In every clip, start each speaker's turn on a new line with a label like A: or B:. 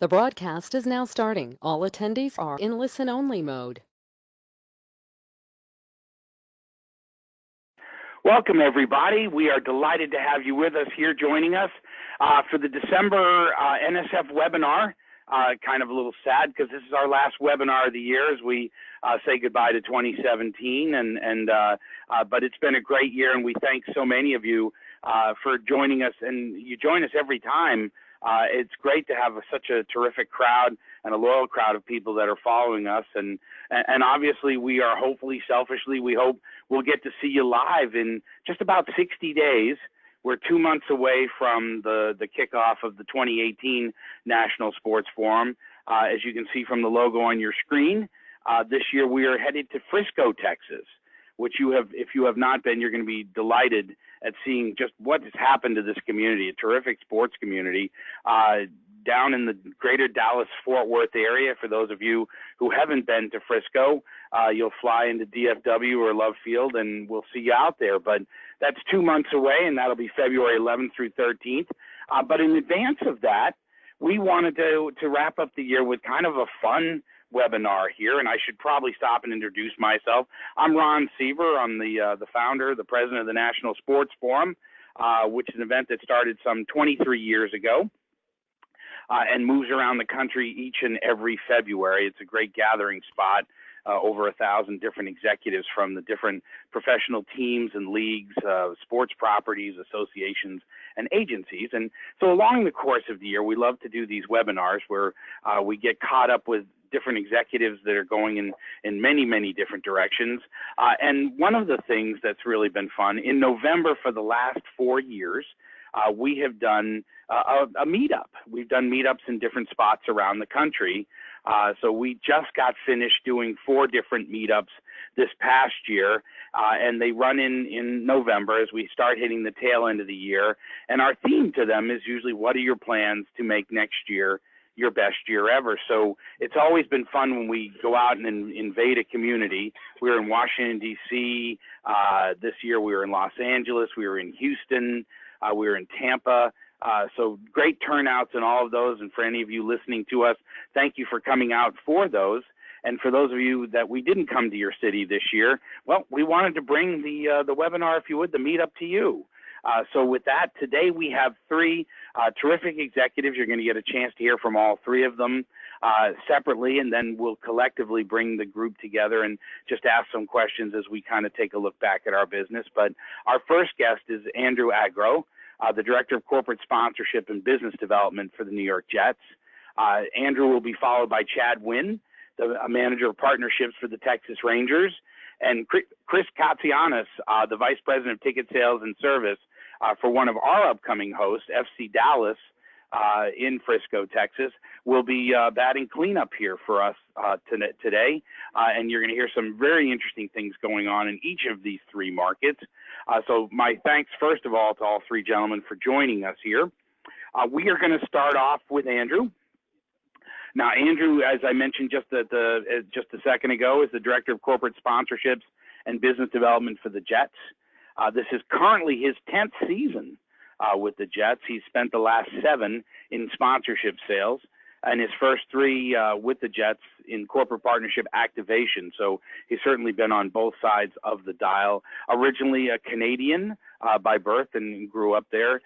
A: The broadcast is now starting. All attendees are in listen-only mode.
B: Welcome, everybody. We are delighted to have you with us here joining us for the December NSF webinar. Kind of a little sad because this is our last webinar of the year as we say goodbye to 2017. But it's been a great year, and we thank so many of you for joining us. And you join us every time. It's great to have such a terrific crowd and a loyal crowd of people that are following us. And obviously, we are hopefully, selfishly, we hope we'll get to see you live in just about 60 days. We're 2 months away from the kickoff of the 2018 National Sports Forum. As you can see from the logo on your screen, this year we are headed to Frisco, Texas, which if you have not been, you're going to be delighted at seeing just what has happened to this community, a terrific sports community. Down in the greater Dallas-Fort Worth area, for those of you who haven't been to Frisco, you'll fly into DFW or Love Field, and we'll see you out there. But that's 2 months away, and that'll be February 11th through 13th. But in advance of that, we wanted to wrap up the year with kind of a fun webinar here, and I should probably stop and introduce myself. I'm Ron Seaver. I'm the founder, the president of the National Sports Forum, which is an event that started some 23 years ago. And moves around the country each and every February. It's a great gathering spot. Over 1,000 different executives from the different professional teams and leagues, sports properties, associations, and agencies. And so along the course of the year, we love to do these webinars where we get caught up with different executives that are going in many, many different directions. And one of the things that's really been fun, in November for the last 4 years, we have done a meetup. We've done meetups in different spots around the country. So we just got finished doing 4 different meetups this past year, and they run in November as we start hitting the tail end of the year. And our theme to them is usually, what are your plans to make next year your best year ever? So it's always been fun when we go out and invade a community. We were in Washington, D.C. This year. We were in Los Angeles. We were in Houston. We were in Tampa. So great turnouts in all of those. And for any of you listening to us, thank you for coming out for those. And for those of you that we didn't come to your city this year, well, we wanted to bring the webinar, if you would, the meetup to you. So with that, today we have 3 terrific executives. You're going to get a chance to hear from all 3 of them separately, and then we'll collectively bring the group together and just ask some questions as we kind of take a look back at our business. But our first guest is Andrew Agro, the Director of Corporate Sponsorship and Business Development for the New York Jets. Andrew will be followed by Chad Wynn, the Manager of Partnerships for the Texas Rangers, and Chris Katsianis, the Vice President of Ticket Sales and Service for one of our upcoming hosts, FC Dallas, in Frisco, Texas, will be batting cleanup here for us today. And you're going to hear some very interesting things going on in each of these 3 markets. So my thanks, first of all, to all 3 gentlemen for joining us here. We are going to start off with Andrew. Now, Andrew, as I mentioned just a second ago, is the Director of Corporate Sponsorships and Business Development for the Jets. This is currently his 10th season with the Jets. He's spent the last 7 in sponsorship sales, and his first 3 with the Jets in corporate partnership activation. So he's certainly been on both sides of the dial. Originally a Canadian by birth and grew up there.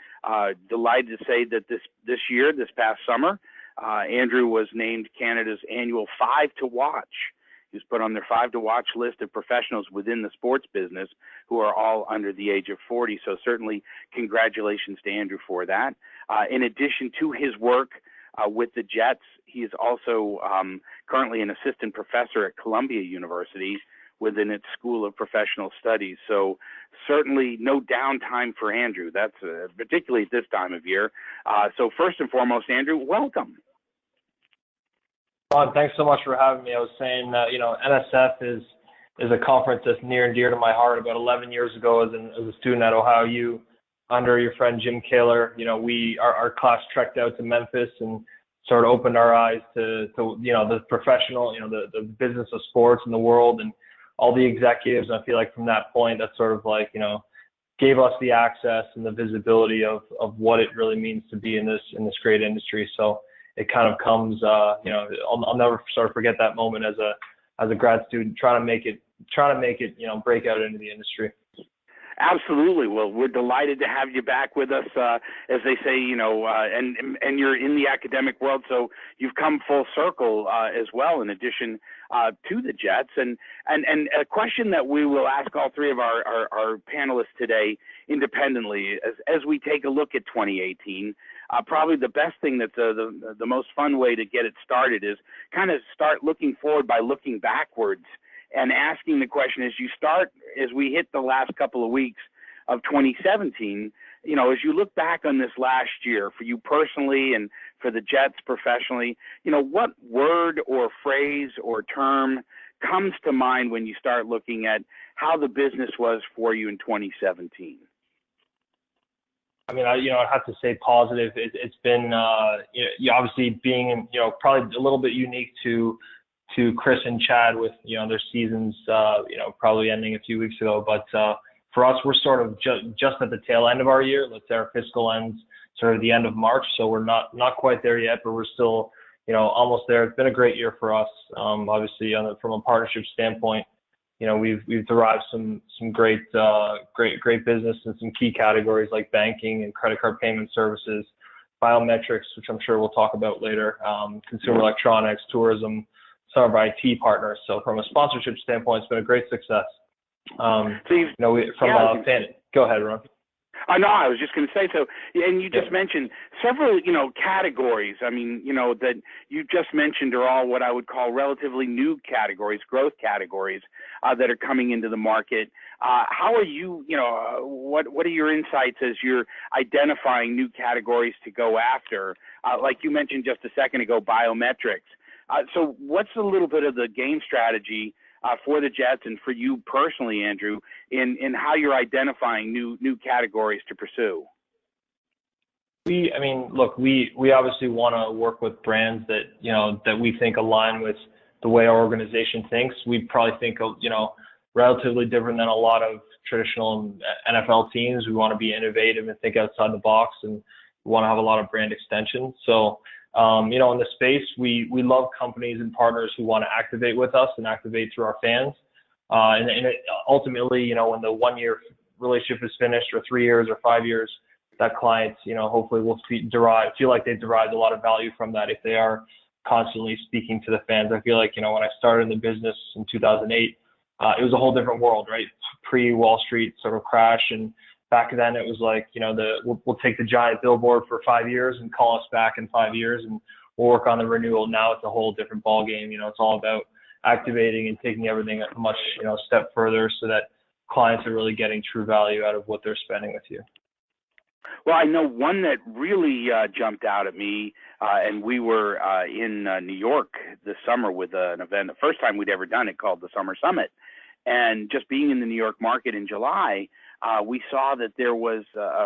B: Delighted to say that this past summer, Andrew was named Canada's annual 5 to Watch. He was put on their 5 to Watch list of professionals within the sports business who are all under the age of 40. So certainly congratulations to Andrew for that. In addition to his work with the Jets, he is also currently an assistant professor at Columbia University within its School of Professional Studies. So certainly no downtime for Andrew. That's particularly at this time of year. So first and foremost, Andrew, welcome.
C: Ron, thanks so much for having me. I was saying that, NSF is a conference that's near and dear to my heart. About 11 years ago, as a student at Ohio U, under your friend Jim Kaler, our class trekked out to Memphis and sort of opened our eyes to the professional, the business of sports in the world and all the executives. And I feel like from that point, that sort of like, gave us the access and the visibility of what it really means to be in this great industry. So it kind of comes, I'll never sort of forget that moment as a grad student trying to make it, break out into the industry.
B: Absolutely. Well, we're delighted to have you back with us. As they say, and you're in the academic world, so you've come full circle as well, in addition to the Jets. And a question that we will ask all three of our panelists today independently, as we take a look at 2018. Probably the best thing that's the most fun way to get it started is kind of start looking forward by looking backwards and asking the question as we hit the last couple of weeks of 2017, as you look back on this last year for you personally and for the Jets professionally, what word or phrase or term comes to mind when you start looking at how the business was for you in 2017?
C: I mean, I'd have to say positive. It's been, obviously being, probably a little bit unique to Chris and Chad with, their seasons, probably ending a few weeks ago. But for us, we're sort of just at the tail end of our year. Let's say our fiscal ends sort of the end of March. So we're not quite there yet, but we're still, almost there. It's been a great year for us. Obviously, from a partnership standpoint, we've derived some great business in some key categories like banking and credit card payment services, biometrics, which I'm sure we'll talk about later, consumer electronics, tourism, some of our IT partners. So from a sponsorship standpoint, it's been a great success. Go ahead, Ron.
B: No, I was just going to say, so, and you just mentioned several, categories. I mean, that you just mentioned are all what I would call relatively new categories, growth categories that are coming into the market. How are you, what are your insights as you're identifying new categories to go after? Like you mentioned just a second ago, biometrics. So what's a little bit of the game strategy for the Jets and for you personally, Andrew, in how you're identifying new categories to pursue?
C: We obviously want to work with brands that we think align with the way our organization thinks. We probably think, relatively different than a lot of traditional NFL teams. We want to be innovative and think outside the box, and we want to have a lot of brand extension. So, in the space, we love companies and partners who want to activate with us and activate through our fans. Ultimately, when the 1 year relationship is finished, or 3 years or 5 years, that client, hopefully will feel like they've derived a lot of value from that if they are constantly speaking to the fans. I feel like, when I started in the business in 2008, it was a whole different world, right? Pre-Wall Street sort of crash. And back then it was like, we'll take the giant billboard for 5 years and call us back in 5 years and we'll work on the renewal. Now it's a whole different ball game. It's all about activating and taking everything a much, step further so that clients are really getting true value out of what they're spending with you.
B: Well, I know one that really jumped out at me, and we were in New York this summer with an event, the first time we'd ever done it, called the Summer Summit. And just being in the New York market in July, we saw that there was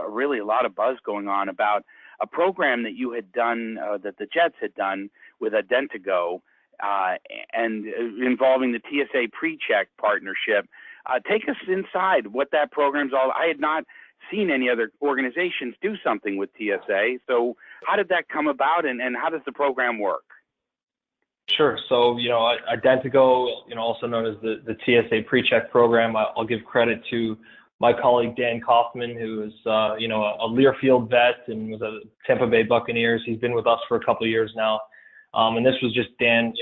B: really a lot of buzz going on about a program that you had done, that the Jets had done with Identigo, and involving the TSA PreCheck partnership. Take us inside what that program's all. I had not seen any other organizations do something with TSA. So how did that come about, and how does the program work?
C: Sure. So, Identigo, also known as the TSA PreCheck program, I'll give credit to my colleague, Dan Kaufman, who is, a Learfield vet and was a Tampa Bay Buccaneers. He's been with us for a couple of years now. And this was just Dan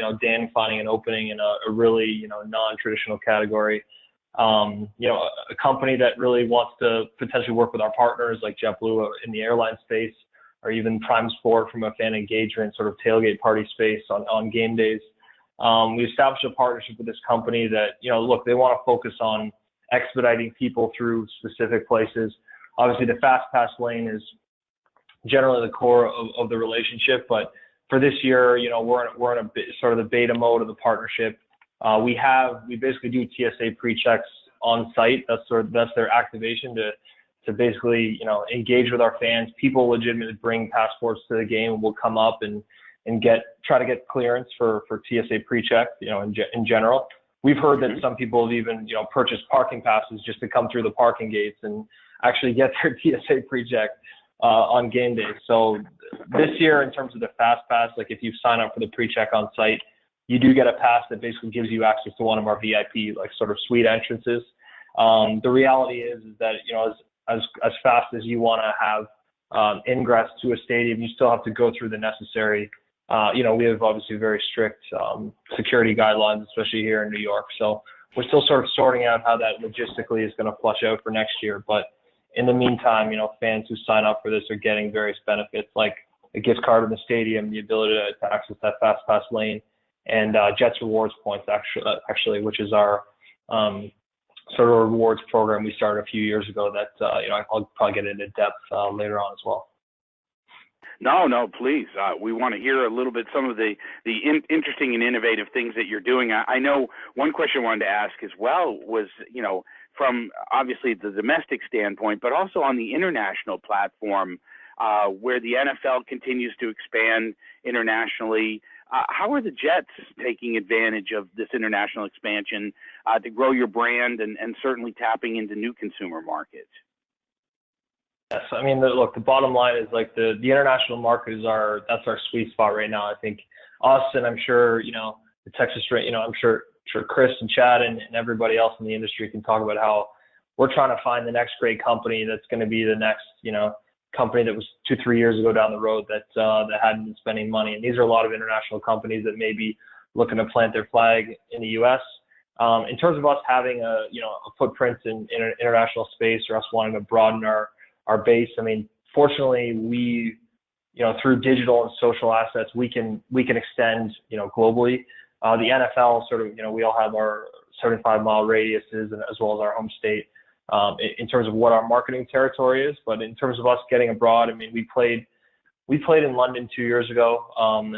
C: finding an opening in a really, non-traditional category. A company that really wants to potentially work with our partners like JetBlue in the airline space, or even Prime Sport from a fan engagement sort of tailgate party space on game days. We established a partnership with this company that, they want to focus on expediting people through specific places. Obviously, the Fast Pass lane is generally the core of the relationship, but for this year, we're in a sort of the beta mode of the partnership. We basically do TSA PreChecks on site. That's their activation to basically, engage with our fans. People legitimately bring passports to the game, and we'll come up and try to get clearance for TSA PreCheck, in general. We've heard that some people have even, purchased parking passes just to come through the parking gates and actually get their TSA PreCheck. on game day. So this year, in terms of the Fast Pass, like if you sign up for the pre-check on site, you do get a pass that basically gives you access to one of our VIP like sort of suite entrances. The reality is that, you know, as fast as you want to have ingress to a stadium, you still have to go through the necessary. You know, we have obviously very strict security guidelines, especially here in New York. So we're still sort of sorting out how that logistically is going to flush out for next year. But in the meantime, you know, fans who sign up for this are getting various benefits like a gift card in the stadium, the ability to access that Fast Pass lane, and Jets Rewards points actually, which is our sort of rewards program we started a few years ago that, you know, I'll probably get into depth later on as well.
B: No, please. We want to hear a little bit some of the interesting and innovative things that you're doing. I know one question I wanted to ask as well was, you know, from obviously the domestic standpoint, but also on the international platform where the NFL continues to expand internationally. How are the Jets taking advantage of this international expansion to grow your brand and certainly tapping into new consumer markets?
C: Yes, I mean, look, the bottom line is like the international market is that's our sweet spot right now. I think us, and I'm sure, you know, the Texas, you know, I'm sure Chris and Chad and everybody else in the industry can talk about how we're trying to find the next great company that's going to be the next, you know, company that was 2-3 years ago down the road that hadn't been spending money. And these are a lot of international companies that may be looking to plant their flag in the U.S. In terms of us having a footprint in international space or us wanting to broaden our base, I mean, fortunately, we, you know, through digital and social assets, we can extend, you know, globally. The NFL sort of, you know, we all have our 75-mile radiuses and as well as our home state in terms of what our marketing territory is. But in terms of us getting abroad, I mean, we played in London 2 years ago.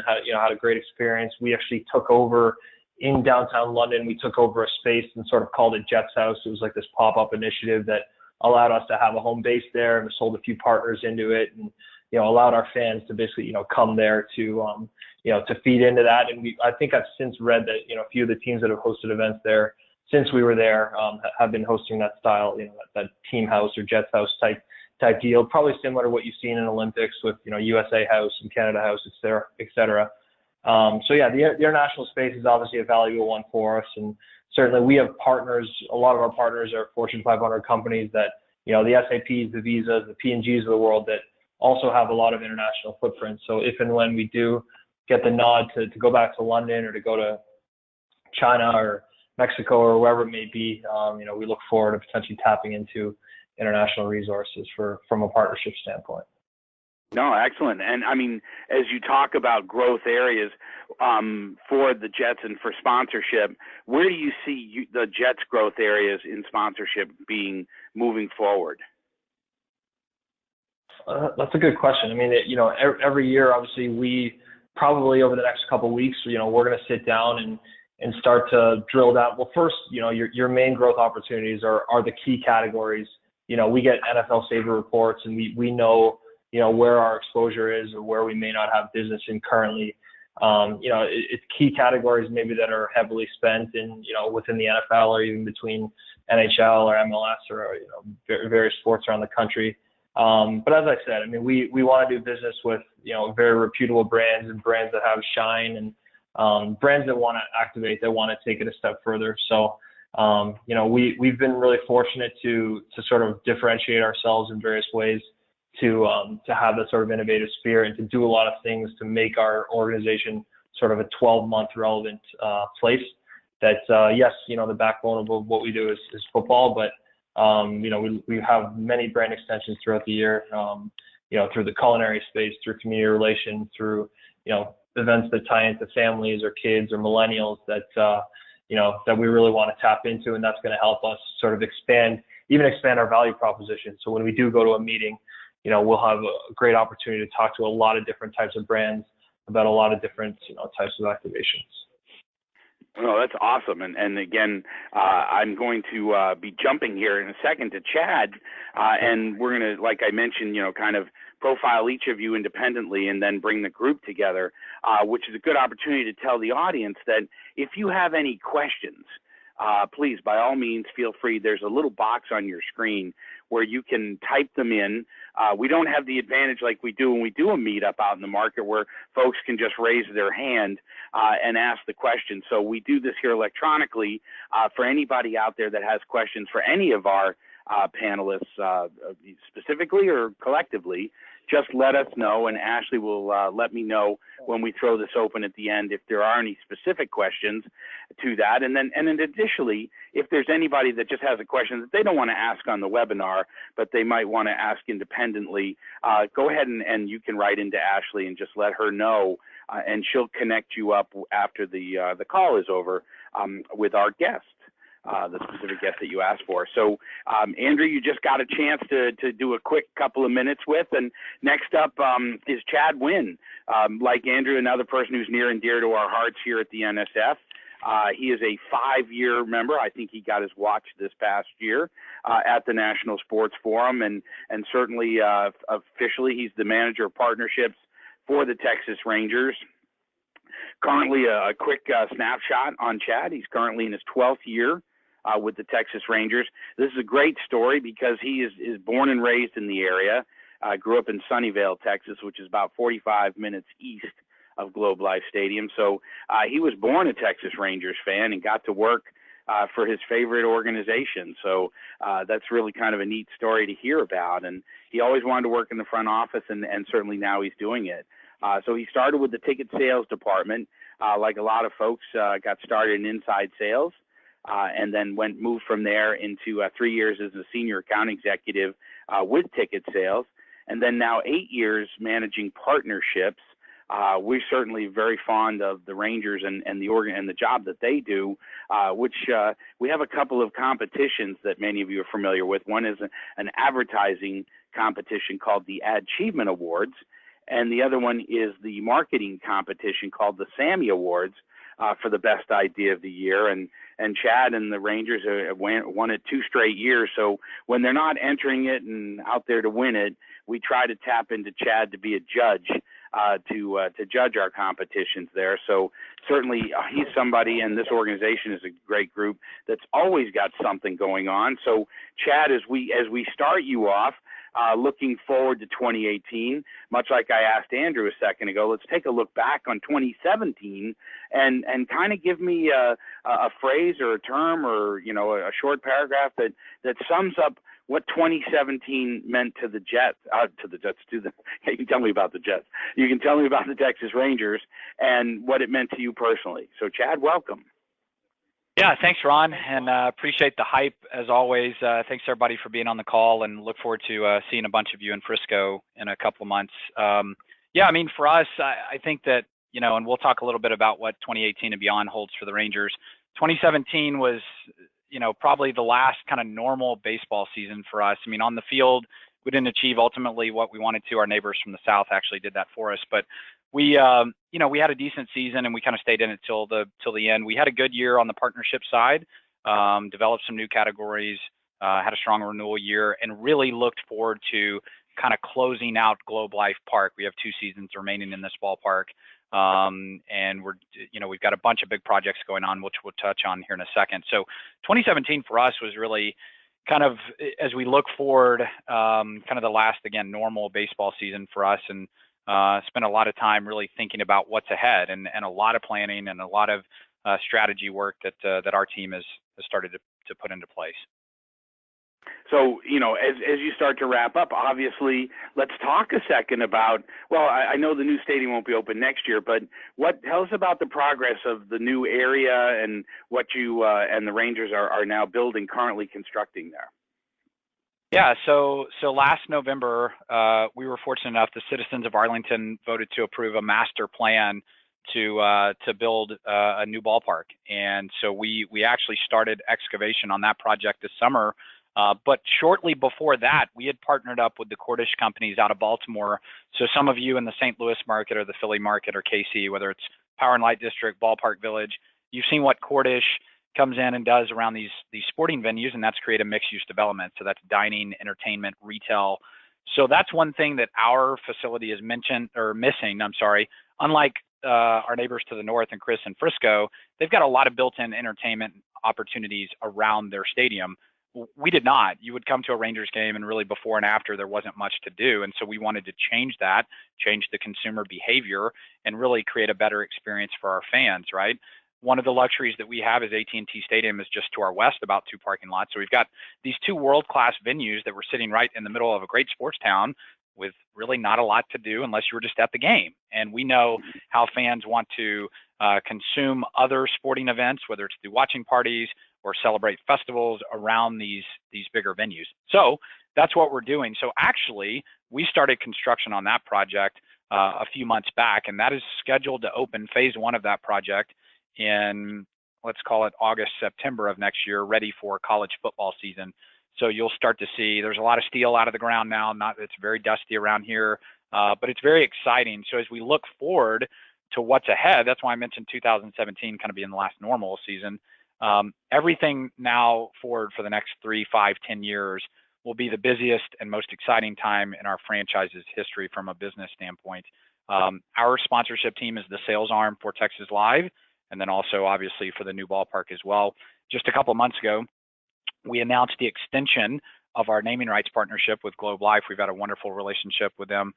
C: Had a great experience. We actually took over in downtown London. We took over a space and sort of called it Jets House. It was like this pop-up initiative that allowed us to have a home base there, and we sold a few partners into it, and, you know, allowed our fans to basically, you know, come there to, you know, to feed into that. And I think I've since read that, you know, a few of the teams that have hosted events there since we were there have been hosting that style, you know, that team house or Jets House type deal, probably similar to what you've seen in Olympics with, you know, USA House and Canada House, et cetera. So yeah, the international space is obviously a valuable one for us, and certainly we have partners. A lot of our partners are Fortune 500 companies that, you know, the SAPs, the Visas, the P&Gs of the world that also have a lot of international footprints. So if and when we do get the nod to go back to London or to go to China or Mexico or wherever it may be, you know, we look forward to potentially tapping into international resources from a partnership standpoint.
B: No, excellent. And I mean, as you talk about growth areas for the Jets and for sponsorship, where do you see the Jets' growth areas in sponsorship being moving forward?
C: That's a good question. I mean, you know, every year, obviously, we probably over the next couple of weeks, you know, we're going to sit down and start to drill down. Well, first, you know, your main growth opportunities are the key categories. You know, we get NFL Saver reports, and we know, you know, where our exposure is or where we may not have business in currently. You know, it's key categories maybe that are heavily spent in, you know, within the NFL or even between NHL or MLS or, you know, various sports around the country. But as I said, I mean, we want to do business with, you know, very reputable brands and brands that have shine and brands that want to activate, that want to take it a step further. So, you know, we've been really fortunate to sort of differentiate ourselves in various ways, to have that sort of innovative spirit and to do a lot of things to make our organization sort of a 12-month relevant place. That yes, you know, the backbone of what we do is football, but you know, we have many brand extensions throughout the year. You know, through the culinary space, through community relations, through, you know, events that tie into families or kids or millennials that you know, that we really want to tap into, and that's going to help us sort of expand our value proposition. So when we do go to a meeting, you know, we'll have a great opportunity to talk to a lot of different types of brands about a lot of different, you know, types of activations.
B: Oh, that's awesome. And again, I'm going to be jumping here in a second to Chad, and we're going to, like I mentioned, you know, kind of profile each of you independently and then bring the group together, which is a good opportunity to tell the audience that if you have any questions, please, by all means, feel free. There's a little box on your screen where you can type them in. We don't have the advantage like we do when we do a meetup out in the market where folks can just raise their hand and ask the question. So we do this here electronically for anybody out there that has questions for any of our panelists, specifically or collectively. Just let us know, and Ashley will let me know when we throw this open at the end if there are any specific questions to that. And then additionally, if there's anybody that just has a question that they don't want to ask on the webinar, but they might want to ask independently, go ahead and you can write into Ashley and just let her know, and she'll connect you up after the call is over with our guest. The specific guest that you asked for. So, Andrew, you just got a chance to do a quick couple of minutes with, and next up is Chad Wynn. Like Andrew, another person who's near and dear to our hearts here at the NSF. He is a 5-year member. I think he got his watch this past year at the National Sports Forum, and certainly officially he's the manager of partnerships for the Texas Rangers. Currently, a quick snapshot on Chad. He's currently in his 12th year with the Texas Rangers. This is a great story because he is born and raised in the area. Grew up in Sunnyvale, Texas, which is about 45 minutes east of Globe Life Stadium. So he was born a Texas Rangers fan and got to work for his favorite organization. So that's really kind of a neat story to hear about. And he always wanted to work in the front office, and certainly now he's doing it. So he started with the ticket sales department. Like a lot of folks, got started in inside sales. And then moved from there into 3 years as a senior account executive with ticket sales, and then now 8 years managing partnerships. We're certainly very fond of the Rangers and the job that they do, which we have a couple of competitions that many of you are familiar with. One is an advertising competition called the Achievement Awards, and the other one is the marketing competition called the Sammy Awards for the best idea of the year. And Chad and the Rangers won it 2 straight years. So when they're not entering it and out there to win it, we try to tap into Chad to be a judge, to judge our competitions there. So certainly he's somebody, and this organization is a great group that's always got something going on. So Chad, as we start you off, looking forward to 2018, much like I asked Andrew a second ago, let's take a look back on 2017 and kind of give me a phrase or a term or, a short paragraph that sums up what 2017 meant to the Jets, you can tell me about the Jets. You can tell me about the Texas Rangers and what it meant to you personally. So Chad, welcome.
D: Yeah, thanks, Ron, and appreciate the hype as always. Thanks everybody for being on the call, and look forward to seeing a bunch of you in Frisco in a couple of months. Yeah, I mean, for us, I think that, and we'll talk a little bit about what 2018 and beyond holds for the Rangers. 2017 was, probably the last kind of normal baseball season for us. I mean, on the field, we didn't achieve ultimately what we wanted to. Our neighbors from the South actually did that for us, but we had a decent season, and we kind of stayed in it till the end. We had a good year on the partnership side, developed some new categories, had a strong renewal year, and really looked forward to kind of closing out Globe Life Park. We have 2 seasons remaining in this ballpark, and we've got a bunch of big projects going on, which we'll touch on here in a second. So 2017 for us was really kind of, as we look forward, kind of the last, again, normal baseball season for us, and spent a lot of time really thinking about what's ahead, and a lot of planning and a lot of strategy work that our team has started to put into place.
B: So, as you start to wrap up, obviously, let's talk a second about, well, I know the new stadium won't be open next year, but tell us about the progress of the new area and what you and the Rangers are now building, currently constructing there.
D: Yeah, so last November, we were fortunate enough, the citizens of Arlington voted to approve a master plan to build a new ballpark. And so we actually started excavation on that project this summer. But shortly before that, we had partnered up with the Cordish companies out of Baltimore. So some of you in the St. Louis market or the Philly market or KC, whether it's Power and Light District, Ballpark Village, you've seen what Cordish comes in and does around these sporting venues, and that's create a mixed-use development. So that's dining, entertainment, retail. So that's one thing that our facility is missing. Unlike our neighbors to the north and Chris and Frisco, they've got a lot of built-in entertainment opportunities around their stadium. We did not. You would come to a Rangers game and really before and after there wasn't much to do. And so we wanted to change that, change the consumer behavior, and really create a better experience for our fans, right? One of the luxuries that we have is AT&T Stadium is just to our west, about 2 parking lots. So we've got these 2 world-class venues that we're sitting right in the middle of a great sports town with really not a lot to do unless you were just at the game. And we know how fans want to consume other sporting events, whether it's through watching parties or celebrate festivals around these bigger venues. So that's what we're doing. So actually, we started construction on that project a few months back, and that is scheduled to open phase 1 of that project in, let's call it August, September of next year, ready for college football season. So you'll start to see there's a lot of steel out of the ground now. It's very dusty around here, but it's very exciting. So as we look forward to what's ahead, that's why I mentioned 2017 kind of being the last normal season. Everything now forward for the next 3, 5, 10 years will be the busiest and most exciting time in our franchise's history from a business standpoint. Our sponsorship team is the sales arm for Texas Live, and then also obviously for the new ballpark as well. Just a couple of months ago, we announced the extension of our naming rights partnership with Globe Life. We've had a wonderful relationship with them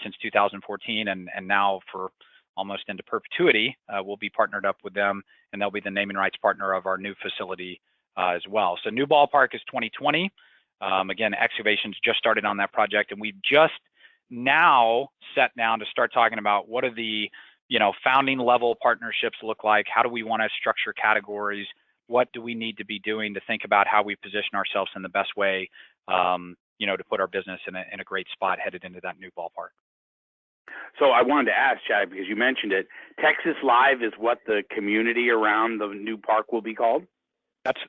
D: since 2014, and now for almost into perpetuity, we'll be partnered up with them, and they'll be the naming rights partner of our new facility as well. So new ballpark is 2020. Again, excavations just started on that project, and we've just now sat down to start talking about what are the founding level partnerships look like. How do we want to structure categories? What do we need to be doing to think about how we position ourselves in the best way, to put our business in a great spot headed into that new ballpark?
B: So I wanted to ask, Chad, because you mentioned it, Texas Live is what the community around the new park will be called?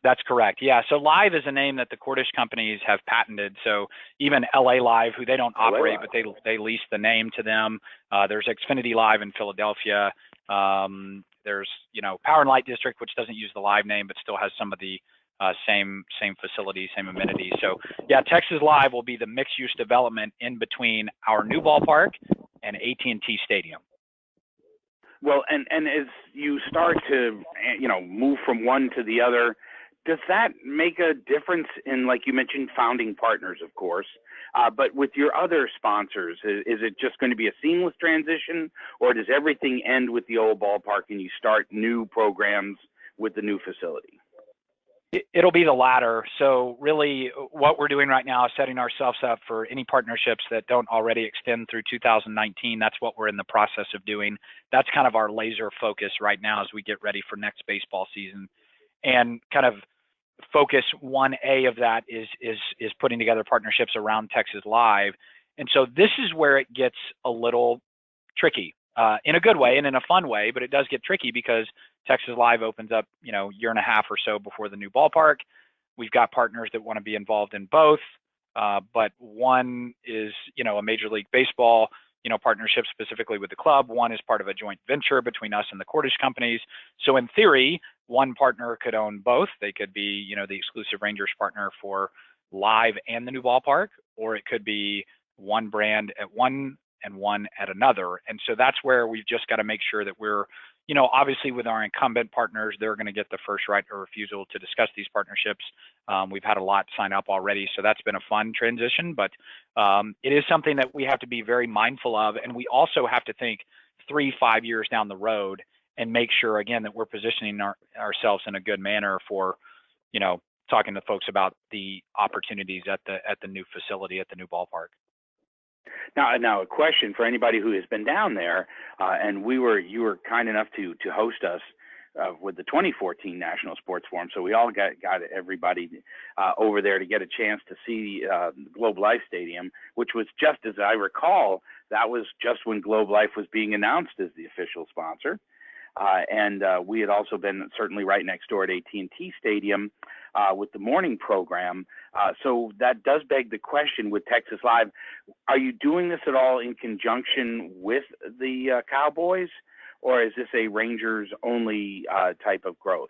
D: That's correct. Yeah. So Live is a name that the Cordish companies have patented. So even LA Live, who they don't operate, but they lease the name to them. There's Xfinity Live in Philadelphia. There's Power and Light District, which doesn't use the Live name, but still has some of the same facilities, same amenities. So yeah, Texas Live will be the mixed use development in between our new ballpark and AT&T Stadium.
B: Well, and as you start to, move from one to the other, does that make a difference in, like you mentioned, founding partners, of course, but with your other sponsors, is it just going to be a seamless transition, or does everything end with the old ballpark and you start new programs with the new facility?
D: It'll be the latter. So really what we're doing right now is setting ourselves up for any partnerships that don't already extend through 2019. That's what we're in the process of doing. That's kind of our laser focus right now as we get ready for next baseball season. And kind of focus 1A of that is putting together partnerships around Texas Live. And so this is where it gets a little tricky. In a good way and in a fun way, but it does get tricky because Texas Live opens up, year and a half or so before the new ballpark. We've got partners that want to be involved in both, but one is, a Major League Baseball, partnership specifically with the club. One is part of a joint venture between us and the Cordish companies. So in theory, one partner could own both. They could be, the exclusive Rangers partner for Live and the new ballpark, or it could be one brand at one and one at another. And so that's where we've just got to make sure that we're, obviously with our incumbent partners, they're going to get the first right of refusal to discuss these partnerships. We've had a lot sign up already, so that's been a fun transition, but it is something that we have to be very mindful of. And we also have to think 3-5 years down the road and make sure, again, that we're positioning ourselves in a good manner for, talking to folks about the opportunities at the new facility, at the new ballpark.
B: Now, a question for anybody who has been down there, and you were kind enough to host us with the 2014 National Sports Forum, so we all got everybody over there to get a chance to see Globe Life Stadium, which was just, as I recall, that was just when Globe Life was being announced as the official sponsor. And we had also been certainly right next door at AT&T Stadium with the morning program. So that does beg the question with Texas Live, are you doing this at all in conjunction with the Cowboys, or is this a Rangers only type of growth?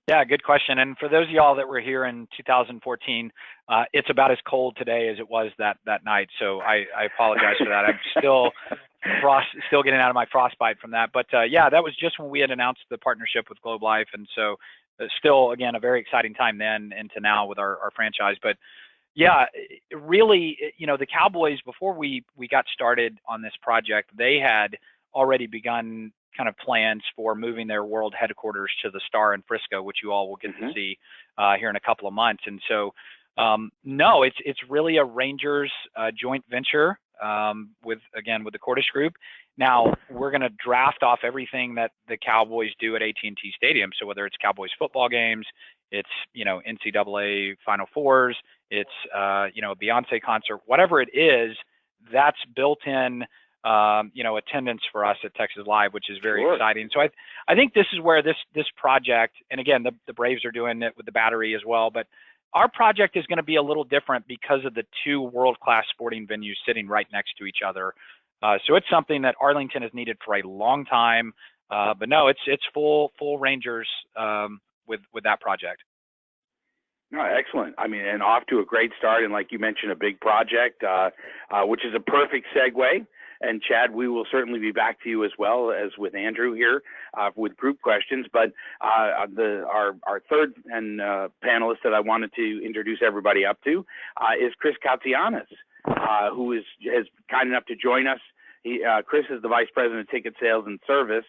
D: Yeah, good question. And for those of y'all that were here in 2014, it's about as cold today as it was that night. So I apologize for that. I'm still getting out of my frostbite from that. But yeah, that was just when we had announced the partnership with Globe Life. And so still, again, a very exciting time then into now with our franchise. But yeah, really, the Cowboys, before we got started on this project, they had already begun kind of plans for moving their world headquarters to the Star in Frisco, which you all will get to see here in a couple of months. And so, no, it's really a Rangers joint venture with the Cordish Group. Now we're going to draft off everything that the Cowboys do at AT&T Stadium. So whether it's Cowboys football games, it's NCAA Final Fours, it's Beyonce concert, whatever it is, that's built in attendance for us at Texas Live, which is very exciting. So I think this is where this project, and again, the Braves are doing it with the Battery as well, but our project is going to be a little different because of the two world-class sporting venues sitting right next to each other. So it's something that Arlington has needed for a long time. But no, it's full Rangers with that project.
B: No, excellent. I mean, and off to a great start. And like you mentioned, a big project, which is a perfect segue. And Chad, we will certainly be back to you as well as with Andrew here with group questions. But our third and panelist that I wanted to introduce everybody up to is Chris Katsianis, who is kind enough to join us. Chris is the Vice President of Ticket Sales and Service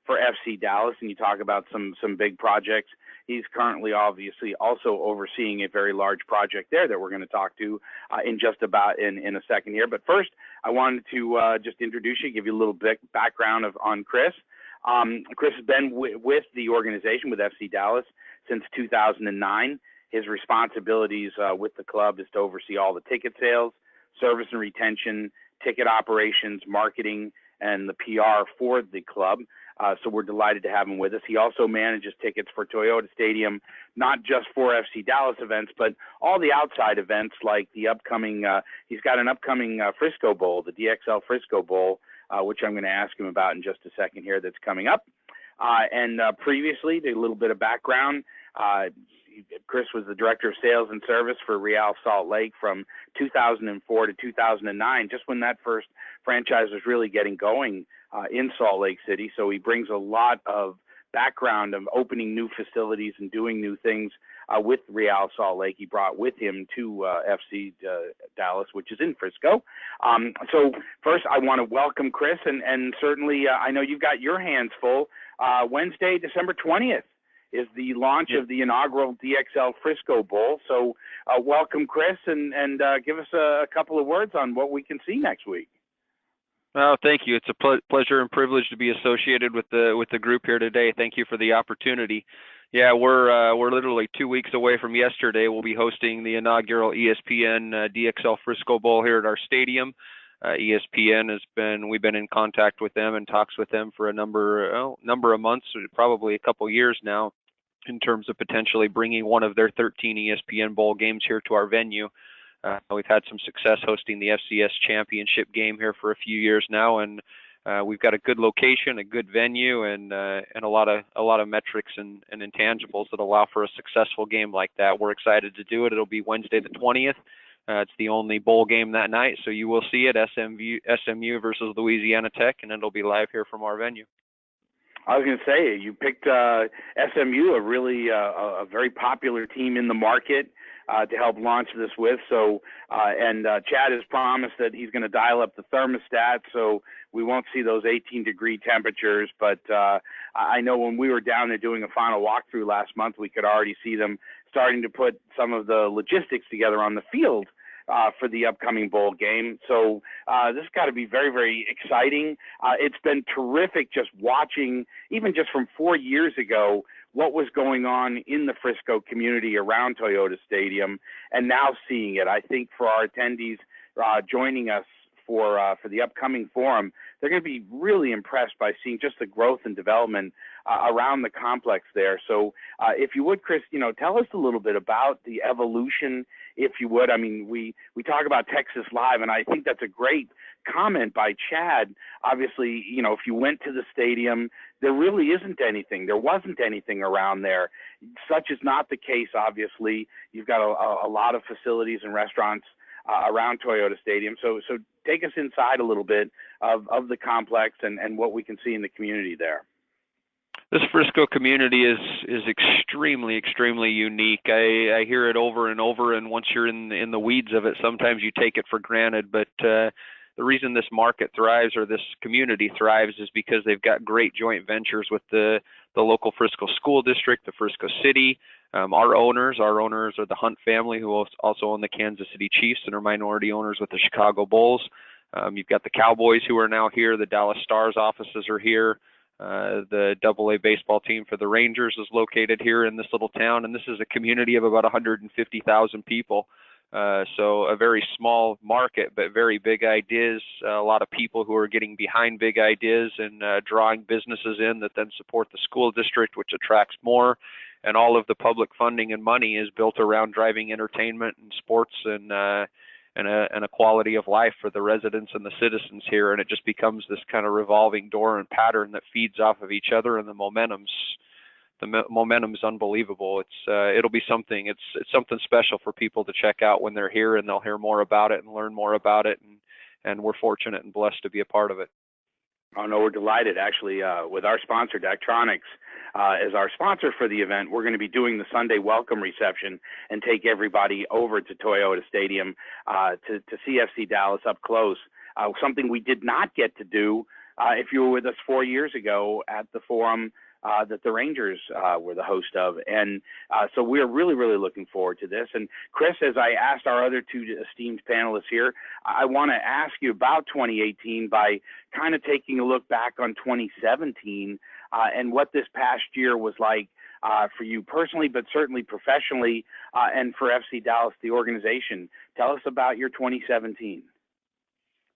B: for FC Dallas, and you talk about some big projects. He's currently obviously also overseeing a very large project there that we're going to talk to in just about in a second here. But first, I wanted to just introduce you, give you a little bit background on Chris. Chris has been with the organization, with FC Dallas, since 2009. His responsibilities with the club is to oversee all the ticket sales, service and retention, ticket operations, marketing, and the PR for the club. So we're delighted to have him with us. He also manages tickets for Toyota Stadium, not just for FC Dallas events, but all the outside events like the upcoming, he's got an upcoming Frisco Bowl, the DXL Frisco Bowl, which I'm going to ask him about in just a second here, that's coming up. And previously, a little bit of background, Chris was the Director of Sales and Service for Real Salt Lake from 2004 to 2009, just when that first franchise was really getting going in Salt Lake City. So he brings a lot of background of opening new facilities and doing new things with Real Salt Lake. He brought with him to FC Dallas, which is in Frisco. So first, I want to welcome Chris, and certainly I know you've got your hands full. Wednesday, December 20th. Is the launch of the inaugural DXL Frisco Bowl. So welcome, Chris, and give us a couple of words on what we can see next week.
E: Well, thank you. It's a pleasure and privilege to be associated with the group here today. Thank you for the opportunity. Yeah, we're literally 2 weeks away from yesterday. We'll be hosting the inaugural ESPN DXL Frisco Bowl here at our stadium. ESPN we've been in contact with them and talks with them for a number of months, probably a couple years now, in terms of potentially bringing one of their 13 ESPN Bowl games here to our venue. We've had some success hosting the FCS championship game here for a few years now, and we've got a good location, a good venue, and a lot of metrics and intangibles that allow for a successful game like that. We're excited to do it. It'll be Wednesday the 20th. It's the only bowl game that night, so you will see it, SMU versus Louisiana Tech, and it'll be live here from our venue.
B: I was going to say, you picked SMU, a really a very popular team in the market to help launch this with. So, and Chad has promised that he's going to dial up the thermostat, so we won't see those 18-degree temperatures. But I know when we were down there doing a final walkthrough last month, we could already see them starting to put some of the logistics together on the field for the upcoming bowl game. So this has got to be very, very exciting. It's been terrific just watching, even just from 4 years ago, what was going on in the Frisco community around Toyota Stadium, and now seeing it. I think for our attendees joining us for the upcoming forum, they're going to be really impressed by seeing just the growth and development around the complex there. So if you would, Chris, tell us a little bit about the evolution, if you would. I mean, we talk about Texas Live, and I think that's a great comment by Chad. Obviously, if you went to the stadium, there really isn't anything. There wasn't anything around there. Such is not the case, obviously. You've got a lot of facilities and restaurants around Toyota Stadium. So take us inside a little bit of the complex and what we can see in the community there.
E: This Frisco community is extremely unique. I hear it over and over, and once you're in the weeds of it, sometimes you take it for granted. But the reason this market thrives, or this community thrives, is because they've got great joint ventures with the local Frisco School District, the Frisco City. Our owners are the Hunt family, who also own the Kansas City Chiefs and are minority owners with the Chicago Bulls. You've got the Cowboys, who are now here. The Dallas Stars offices are here. The AA baseball team for the Rangers is located here in this little town, and this is a community of about 150,000 people. So a very small market, but very big ideas. A lot of people who are getting behind big ideas and drawing businesses in that then support the school district, which attracts more. And all of the public funding and money is built around driving entertainment and sports and a quality of life for the residents and the citizens here. And it just becomes this kind of revolving door and pattern that feeds off of each other, and the momentum is unbelievable. It'll be something. It's something special for people to check out when they're here, and they'll hear more about it and learn more about it. And we're fortunate and blessed to be a part of it.
B: Oh, no, we're delighted. Actually, with our sponsor, Daktronics, as our sponsor for the event, we're going to be doing the Sunday welcome reception and take everybody over to Toyota Stadium to see FC Dallas up close, something we did not get to do if you were with us 4 years ago at the forum that the Rangers were the host of. And so we're really looking forward to this. And Chris, as I asked our other two esteemed panelists here, I want to ask you about 2018 by kind of taking a look back on 2017 and what this past year was like for you personally, but certainly professionally, and for FC Dallas, the organization. Tell us about your 2017.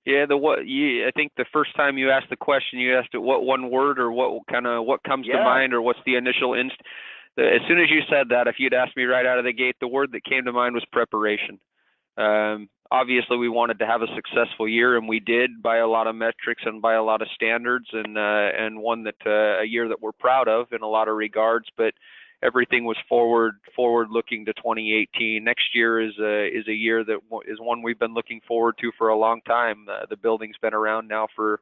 E: Yeah, I think the first time you asked the question, you asked it what one word or what comes to mind, or what's the initial as soon as you said that, if you'd asked me right out of the gate, the word that came to mind was preparation. Obviously, we wanted to have a successful year, and we did by a lot of metrics and by a lot of standards, and one that a year that we're proud of in a lot of regards. But everything was forward looking to 2018. Next year is a year that is one we've been looking forward to for a long time. The building's been around now for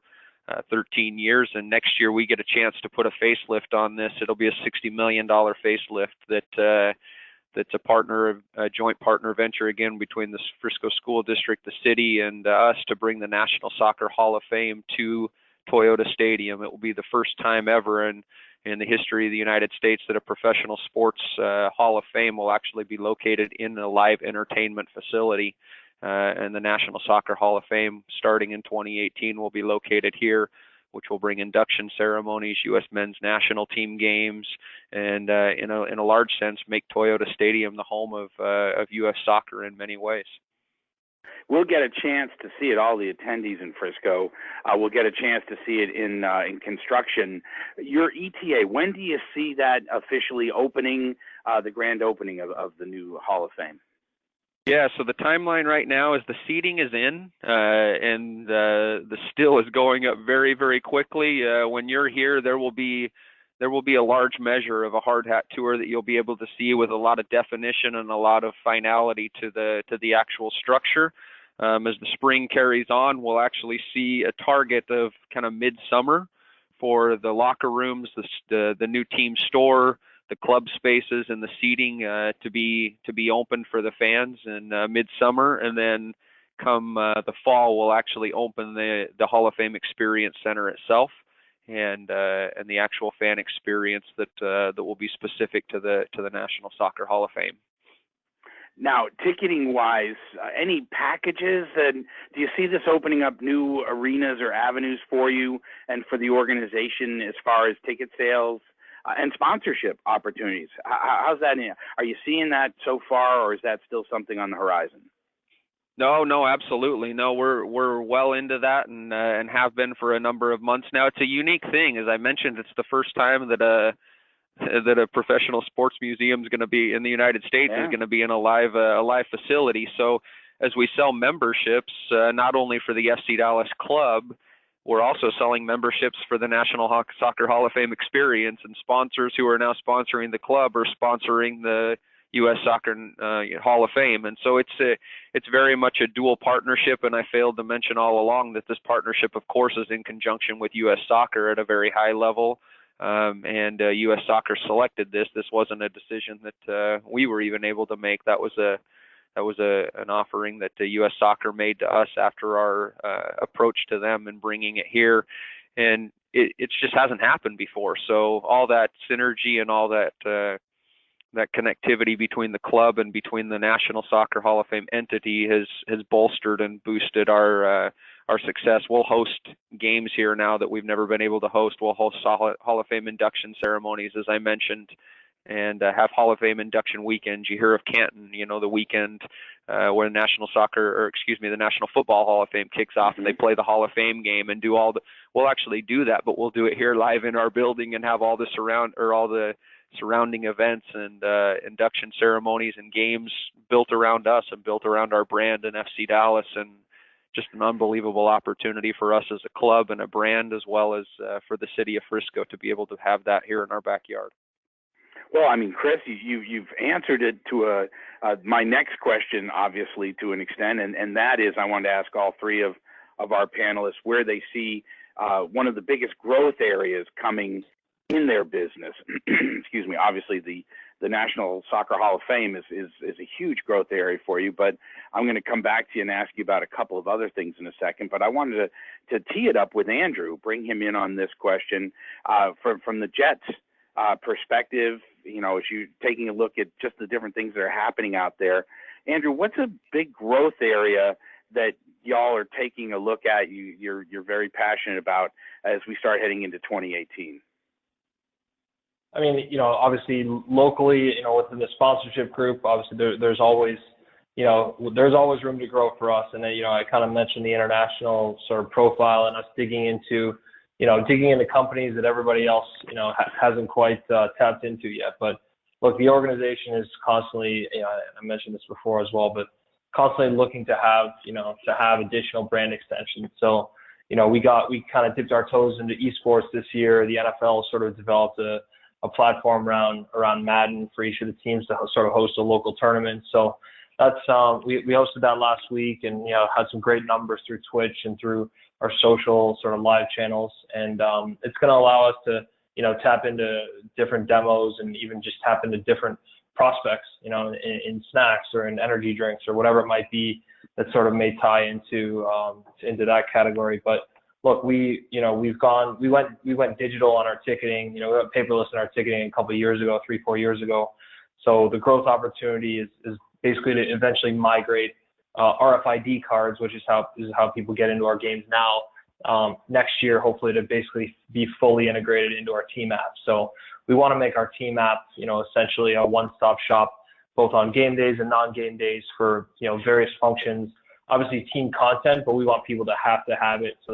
E: 13 years, and next year we get a chance to put a facelift on this. It'll be a $60 million facelift that's a joint partner venture again between the Frisco School District, the city, and us to bring the National Soccer Hall of Fame to Toyota Stadium. It will be the first time ever in the history of the United States that a professional sports Hall of Fame will actually be located in a live entertainment facility. And the National Soccer Hall of Fame, starting in 2018, will be located here, which will bring induction ceremonies, U.S. men's national team games, and in a large sense make Toyota Stadium the home of U.S. soccer in many ways.
B: We'll get a chance to see it, all the attendees in Frisco. We'll get a chance to see it in construction. Your ETA, when do you see that officially opening, the grand opening of the new Hall of Fame?
E: Yeah, so the timeline right now is the seating is in, and the still is going up very quickly. When you're here, there will be a large measure of a hard hat tour that you'll be able to see with a lot of definition and a lot of finality to the actual structure. As the spring carries on, we'll actually see a target of kind of midsummer for the locker rooms, the new team store, the club spaces, and the seating to be open for the fans in midsummer, and then come the fall, we'll actually open the Hall of Fame Experience Center itself, and the actual fan experience that will be specific to the National Soccer Hall of Fame.
B: Now, ticketing-wise, any packages? And do you see this opening up new arenas or avenues for you and for the organization as far as ticket sales and sponsorship opportunities? How's that? Are you seeing that so far, or is that still something on the horizon?
E: No, absolutely. No, we're well into that and have been for a number of months now. It's a unique thing. As I mentioned, it's the first time that a professional sports museum is going to be in the United States, is going to be in a live facility. So as we sell memberships, not only for the FC Dallas Club, we're also selling memberships for the National Soccer Hall of Fame Experience, and sponsors who are now sponsoring the club are sponsoring the U.S. Soccer Hall of Fame. And so it's very much a dual partnership, and I failed to mention all along that this partnership, of course, is in conjunction with U.S. Soccer at a very high level. and U.S. Soccer selected this. This wasn't a decision that we were even able to make. That was an offering that U.S. Soccer made to us after our approach to them and bringing it here, and it just hasn't happened before. So all that synergy and all that that connectivity between the club and between the National Soccer Hall of Fame entity has bolstered and boosted our success. We'll host games here now that we've never been able to host. We'll host Hall of Fame induction ceremonies, as I mentioned, and have Hall of Fame induction weekends. You hear of Canton, the weekend where the National Football Hall of Fame kicks off, and they play the Hall of Fame game and do all the. We'll actually do that, but we'll do it here live in our building and have all the surrounding events and induction ceremonies and games built around us and built around our brand and FC Dallas, and just an unbelievable opportunity for us as a club and a brand, as well as for the city of Frisco to be able to have that here in our backyard.
B: Well, I mean, Chris, you've answered it to my next question, obviously, to an extent, and that is, I wanted to ask all three of our panelists where they see one of the biggest growth areas coming in their business. Excuse me. Obviously, the National Soccer Hall of Fame is a huge growth area for you, but I'm going to come back to you and ask you about a couple of other things in a second. But I wanted to tee it up with Andrew, bring him in on this question from the Jets perspective. As you're taking a look at just the different things that are happening out there, Andrew, what's a big growth area that y'all are taking a look at? You're very passionate about as we start heading into 2018.
C: I mean, obviously locally, within the sponsorship group, obviously there's always room to grow for us. And then, I kind of mentioned the international sort of profile and us digging into companies that everybody else, hasn't quite tapped into yet. But look, the organization is constantly, I mentioned this before as well, but constantly looking to have additional brand extensions. So, we kind of dipped our toes into esports this year. The NFL sort of developed a platform around Madden for each of the teams to sort of host a local tournament. So that's we hosted that last week, and had some great numbers through Twitch and through our social sort of live channels, and it's going to allow us to tap into different demos and even just tap into different prospects, in snacks or in energy drinks or whatever it might be that sort of may tie into that category. But look, we went digital on our ticketing. We went paperless in our ticketing a couple of years ago, 3-4 years ago. So the growth opportunity is basically to eventually migrate RFID cards, which is how people get into our games now. Next year, hopefully, to basically be fully integrated into our team app. So we want to make our team app, essentially a one-stop shop, both on game days and non-game days for various functions. Obviously, team content, but we want people to have it so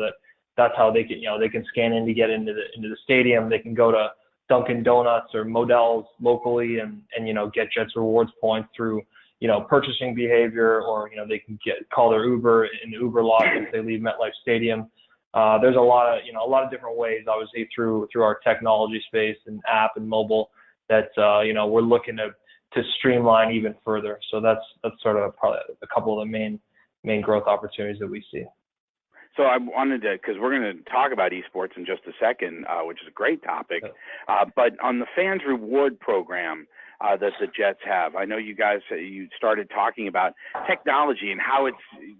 C: that's how they can they can scan in to get into the stadium. They can go to Dunkin' Donuts or Modell's locally and get Jets rewards points through purchasing behavior, or they can call their Uber in the Uber lot if they leave MetLife Stadium. There's a lot of different ways, obviously through our technology space and app and mobile that we're looking to streamline even further. So that's sort of probably a couple of the main growth opportunities that we see.
B: So I wanted to, because we're going to talk about esports in just a second, which is a great topic. But on the fans reward program that the Jets have, I know you guys, you started talking about technology and how it's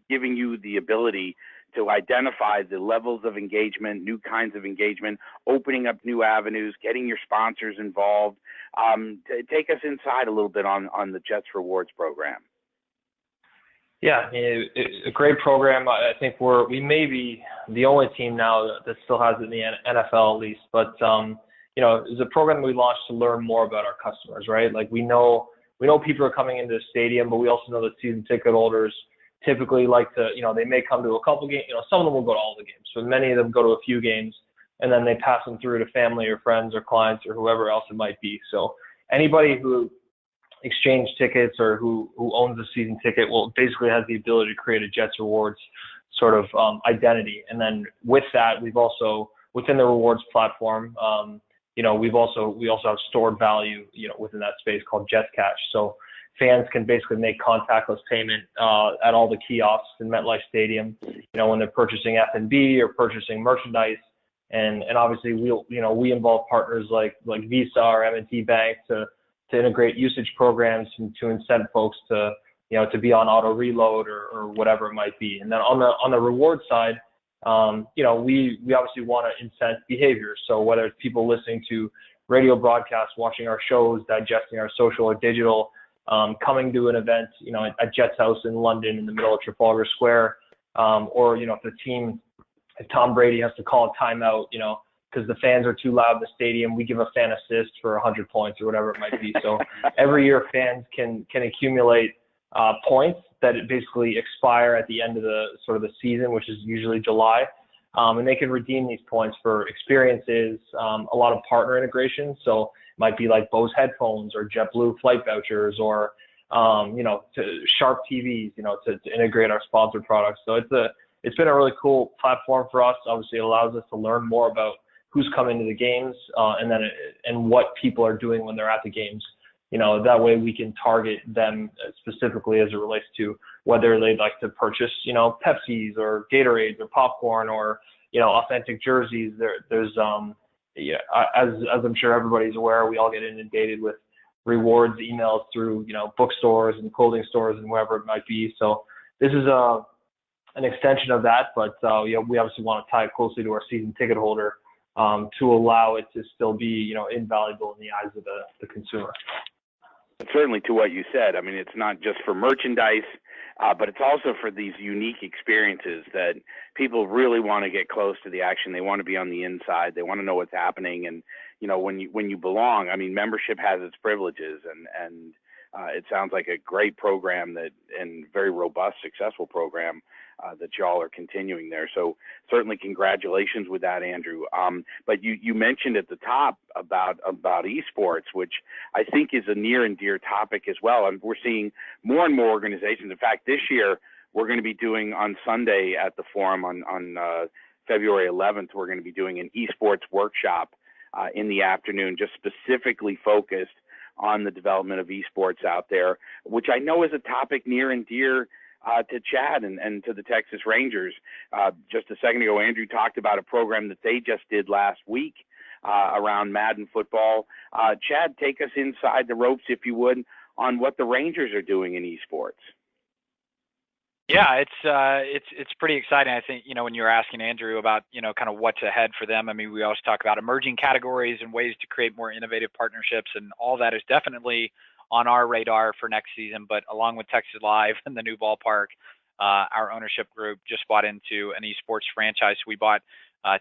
B: giving you the ability to identify the levels of engagement, new kinds of engagement, opening up new avenues, getting your sponsors involved. Take us inside a little bit on the Jets rewards program.
C: Yeah, it's a great program. I think we may be the only team now that still has it in the NFL at least. But it's a program we launched to learn more about our customers, right? Like we know people are coming into the stadium, but we also know that season ticket holders typically like to, they may come to a couple games. Some of them will go to all the games, but many of them go to a few games, and then they pass them through to family or friends or clients or whoever else it might be. So anybody who exchange tickets or who owns a season ticket basically has the ability to create a Jets rewards sort of identity. And then with that, we've also within the rewards platform, we also have stored value, within that space called Jets Cash. So fans can basically make contactless payment at all the kiosks in MetLife Stadium, when they're purchasing F&B or purchasing merchandise. and obviously we involve partners like Visa or M&T Bank to integrate usage programs and to incent folks to to be on auto reload or whatever it might be. And then on the reward side, we obviously want to incent behavior. So whether it's people listening to radio broadcasts, watching our shows, digesting our social or digital, coming to an event, at Jets House in London in the middle of Trafalgar Square, or if Tom Brady has to call a timeout, because the fans are too loud in the stadium, we give a fan assist for 100 points or whatever it might be. So every year fans can accumulate points that basically expire at the end of the season, which is usually July. And they can redeem these points for experiences, a lot of partner integration. So it might be like Bose headphones or JetBlue flight vouchers or, to Sharp TVs, to integrate our sponsored products. So it's been a really cool platform for us. Obviously, it allows us to learn more about who's coming to the games, and what people are doing when they're at the games. That way we can target them specifically as it relates to whether they'd like to purchase, Pepsis or Gatorades or popcorn or, authentic jerseys. There's as I'm sure everybody's aware, we all get inundated with rewards emails through, bookstores and clothing stores and wherever it might be. So this is an extension of that, but we obviously want to tie it closely to our season ticket holder, to allow it to still be, invaluable in the eyes of the consumer.
B: Certainly to what you said. I mean, it's not just for merchandise, but it's also for these unique experiences that people really want to get close to the action. They want to be on the inside. They want to know what's happening. And, when you belong, I mean, membership has its privileges, and it sounds like a great program and very robust, successful program that y'all are continuing there. So certainly congratulations with that, Andrew. But you mentioned at the top about esports, which I think is a near and dear topic as well. And we're seeing more and more organizations. In fact, this year we're going to be doing on Sunday at the Forum on February 11th, we're going to be doing an esports workshop in the afternoon, just specifically focused on the development of esports out there, which I know is a topic near and dear to Chad and to the Texas Rangers. Just a second ago, Andrew talked about a program that they just did last week around Madden football. Chad, take us inside the ropes, if you would, on what the Rangers are doing in esports.
D: Yeah, it's pretty exciting. I think, when you're asking Andrew about, kind of what's ahead for them, I mean, we always talk about emerging categories and ways to create more innovative partnerships, and all that is definitely on our radar for next season. But along with Texas Live and the new ballpark, our ownership group just bought into an esports franchise. We bought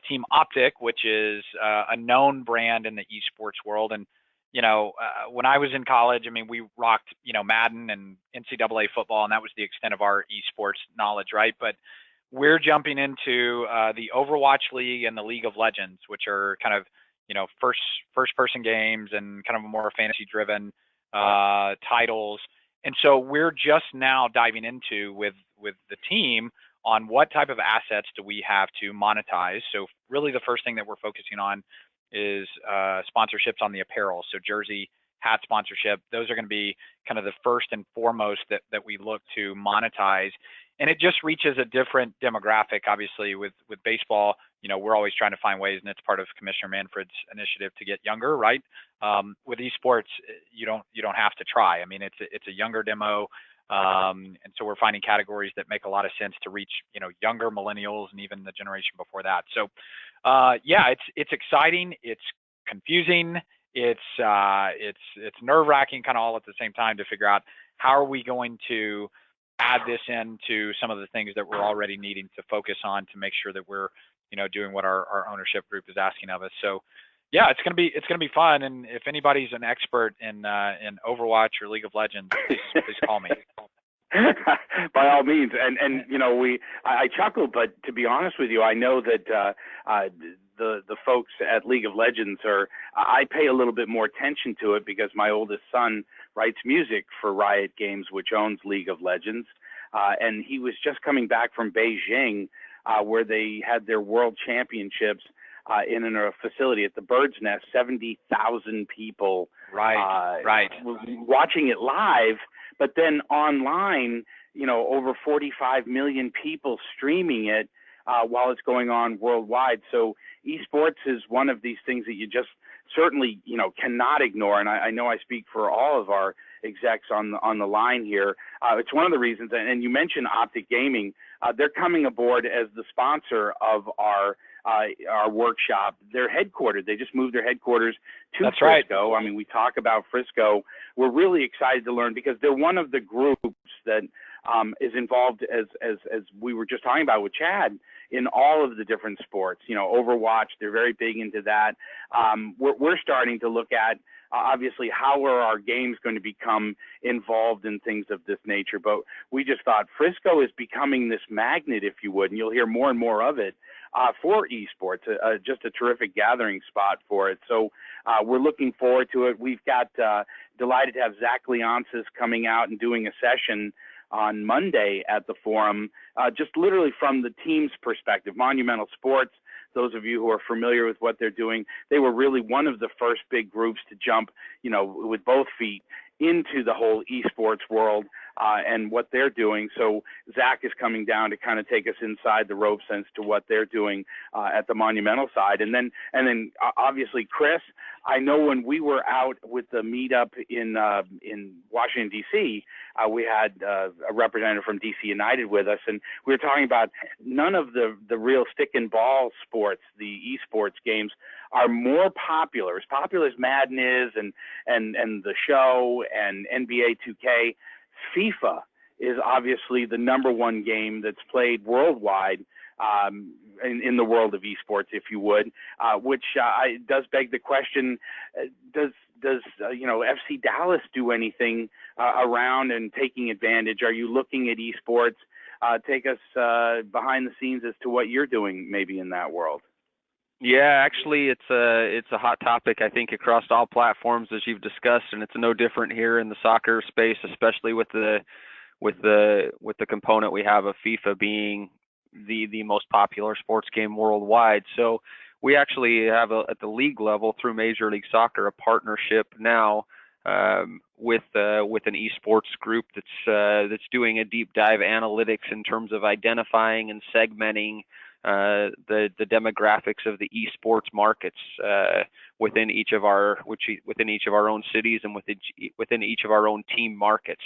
D: Team Optic, which is a known brand in the esports world. And when I was in college, I mean, we rocked, Madden and NCAA football, and that was the extent of our esports knowledge, right? But we're jumping into the Overwatch League and the League of Legends, which are kind of, first person games and kind of more fantasy driven titles. And so we're just now diving into with the team on what type of assets do we have to monetize. So really the first thing that we're focusing on is sponsorships on the apparel. So jersey, hat sponsorship, those are going to be kind of the first and foremost that we look to monetize. And it just reaches a different demographic. Obviously with baseball, we're always trying to find ways, and it's part of Commissioner Manfred's initiative to get younger, right? With esports, you don't have to try. I mean, it's a younger demo. And so we're finding categories that make a lot of sense to reach, younger millennials and even the generation before that. So, it's exciting. It's confusing. It's nerve-wracking kind of all at the same time to figure out how are we going to add this into some of the things that we're already needing to focus on to make sure that we're, doing what our ownership group is asking of us. So yeah, it's gonna be fun. And if anybody's an expert in Overwatch or League of Legends, please call me.
B: By all means. And I chuckle, but to be honest with you, I know that the folks at League of Legends I pay a little bit more attention to it because my oldest son writes music for Riot Games, which owns League of Legends. And he was just coming back from Beijing, where they had their world championships in a facility at the Bird's Nest, 70,000 people
D: right
B: watching it live, but then online, over 45 million people streaming it while it's going on worldwide. So esports is one of these things that you just certainly, cannot ignore. And I know I speak for all of our execs on the line here. It's one of the reasons, and you mentioned Optic Gaming. They're coming aboard as the sponsor of our workshop. They're headquartered. They just moved their headquarters to
D: That's
B: Frisco.
D: right.
B: I mean, we talk about Frisco. We're really excited to learn because they're one of the groups that is involved, as we were just talking about with Chad, in all of the different sports. Overwatch, they're very big into that. We're starting to look at, obviously, how are our games going to become involved in things of this nature. But we just thought Frisco is becoming this magnet, if you would, and you'll hear more and more of it, for esports, just a terrific gathering spot for it. So we're looking forward to it. We've got delighted to have Zach Leonsis coming out and doing a session on Monday at the forum, just literally from the team's perspective. Monumental Sports, those of you who are familiar with what they're doing, they were really one of the first big groups to jump, with both feet into the whole esports world and what they're doing. So Zach is coming down to kind of take us inside the ropes as to what they're doing at the Monumental side. And then obviously, Chris, I know when we were out with the meetup in Washington, D.C., we had a representative from D.C. United with us, and we were talking about none of the real stick and ball sports, the esports games, are more popular. As popular as Madden is and the show and NBA 2K, FIFA is obviously the number one game that's played worldwide in the world of esports, if you would, which does beg the question, does FC Dallas do anything around and taking advantage? Are you looking at esports? Take us behind the scenes as to what you're doing maybe in that world.
E: Yeah, actually, it's a hot topic, I think, across all platforms, as you've discussed, and it's no different here in the soccer space, especially with the component we have of FIFA being the most popular sports game worldwide. So we actually have at the league level through Major League Soccer a partnership now with an esports group that's doing a deep dive analytics in terms of identifying and segmenting the demographics of the esports markets within each of our own cities and within each of our own team markets,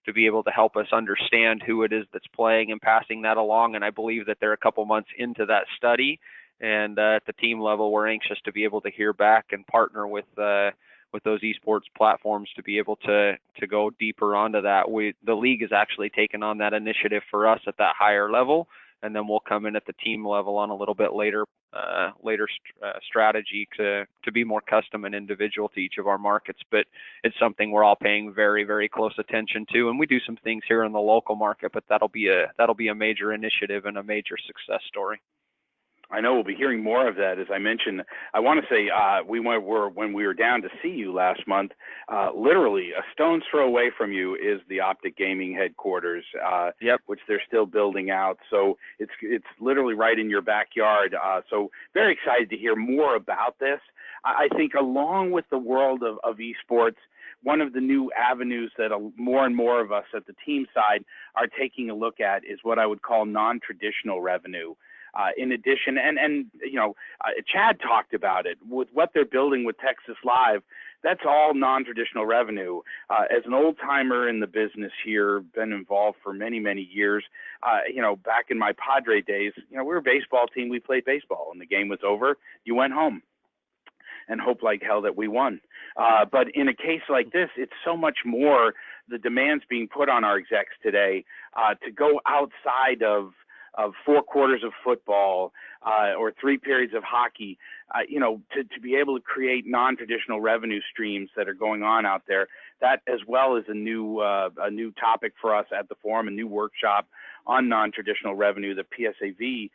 E: to be able to help us understand who it is that's playing and passing that along. And I believe that they're a couple months into that study, and at the team level, we're anxious to be able to hear back and partner with those esports platforms to be able to go deeper onto that. The league has actually taken on that initiative for us at that higher level, and then we'll come in at the team level on a little bit later strategy to be more custom and individual to each of our markets. But it's something we're all paying very, very close attention to, and we do some things here in the local market, but that'll be a major initiative and a major success story.
B: I know we'll be hearing more of that. As I mentioned, I want to say when we were down to see you last month, literally a stone's throw away from you is the Optic Gaming headquarters, which they're still building out. So it's literally right in your backyard. So very excited to hear more about this. I think along with the world of esports, one of the new avenues that more and more of us at the team side are taking a look at is what I would call non-traditional revenue. In addition, Chad talked about it with what they're building with Texas Live. That's all non-traditional revenue. As an old timer in the business here, been involved for many, many years. Back in my Padre days, we were a baseball team. We played baseball, and the game was over. You went home and hope like hell that we won. But in a case like this, it's so much more the demands being put on our execs today to go outside of 4 quarters of football or 3 periods of hockey, to be able to create non-traditional revenue streams that are going on out there. That, as well as a new topic for us at the forum, a new workshop on non-traditional revenue that PSAV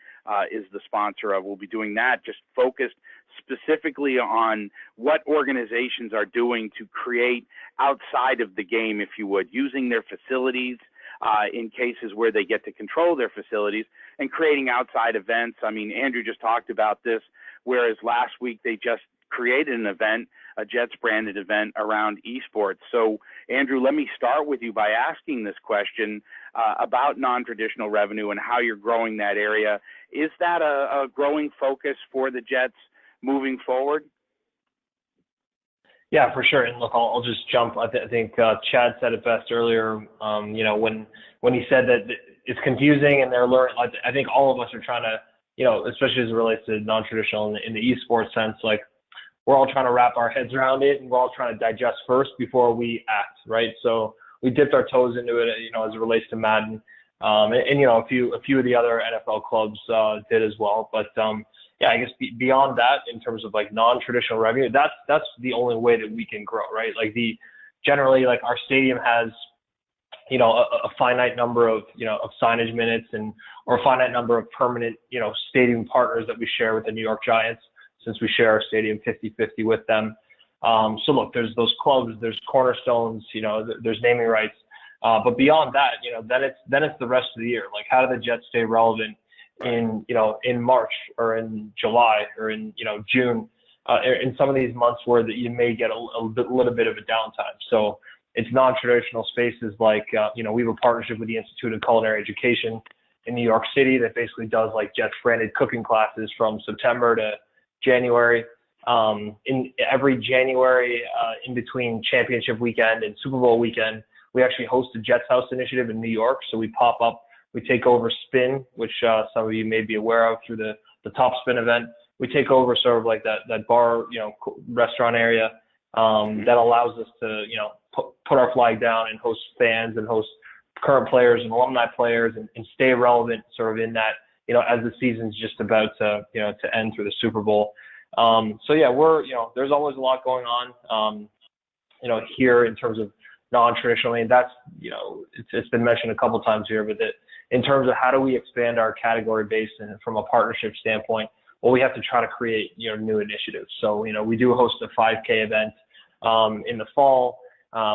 B: is the sponsor of. We'll be doing that, just focused specifically on what organizations are doing to create outside of the game, if you would, using their facilities, in cases where they get to control their facilities, and creating outside events. I mean, Andrew just talked about this, whereas last week they just created an event, a Jets branded event around esports. So Andrew, let me start with you by asking this question about non-traditional revenue and how you're growing that area. Is that a growing focus for the Jets moving forward?
C: Yeah, for sure. And look, I'll just jump. I think Chad said it best earlier. You know, when he said that it's confusing and they're learning, I think all of us are trying to, you know, especially as it relates to non-traditional in the esports sense, like we're all trying to wrap our heads around it and we're all trying to digest first before we act, right? So we dipped our toes into it, you know, as it relates to Madden, and you know, a few of the other NFL clubs did as well, but. Yeah, I guess beyond that, in terms of like non-traditional revenue, that's the only way that we can grow, right? Like generally, like our stadium has, you know, a finite number of, you know, of signage minutes or a finite number of permanent, you know, stadium partners that we share with the New York Giants, since we share our stadium 50-50 with them. So look, there's those clubs, there's cornerstones, you know, there's naming rights, but beyond that, you know, then it's the rest of the year. Like, how do the Jets stay relevant in, you know, in March or in July or in, you know, June, in some of these months where you may get a little bit of a downtime. So it's non-traditional spaces like, you know, we have a partnership with the Institute of Culinary Education in New York City that basically does like Jets branded cooking classes from September to January. In every January, in between championship weekend and Super Bowl weekend, we actually host a Jets House initiative in New York. So we pop up, we take over Spin, which some of you may be aware of through the Top Spin event. We take over sort of like that bar, you know, restaurant area that allows us to, you know, put our flag down and host fans and host current players and alumni players and stay relevant sort of in that, you know, as the season's just about to, you know, to end through the Super Bowl. So yeah, you know, there's always a lot going on, you know, here in terms of non-traditional. I mean, that's, you know, it's been mentioned a couple times here, but that in terms of how do we expand our category base and from a partnership standpoint, well, we have to try to create, you know, new initiatives. So, you know, we do host a 5K event in the fall.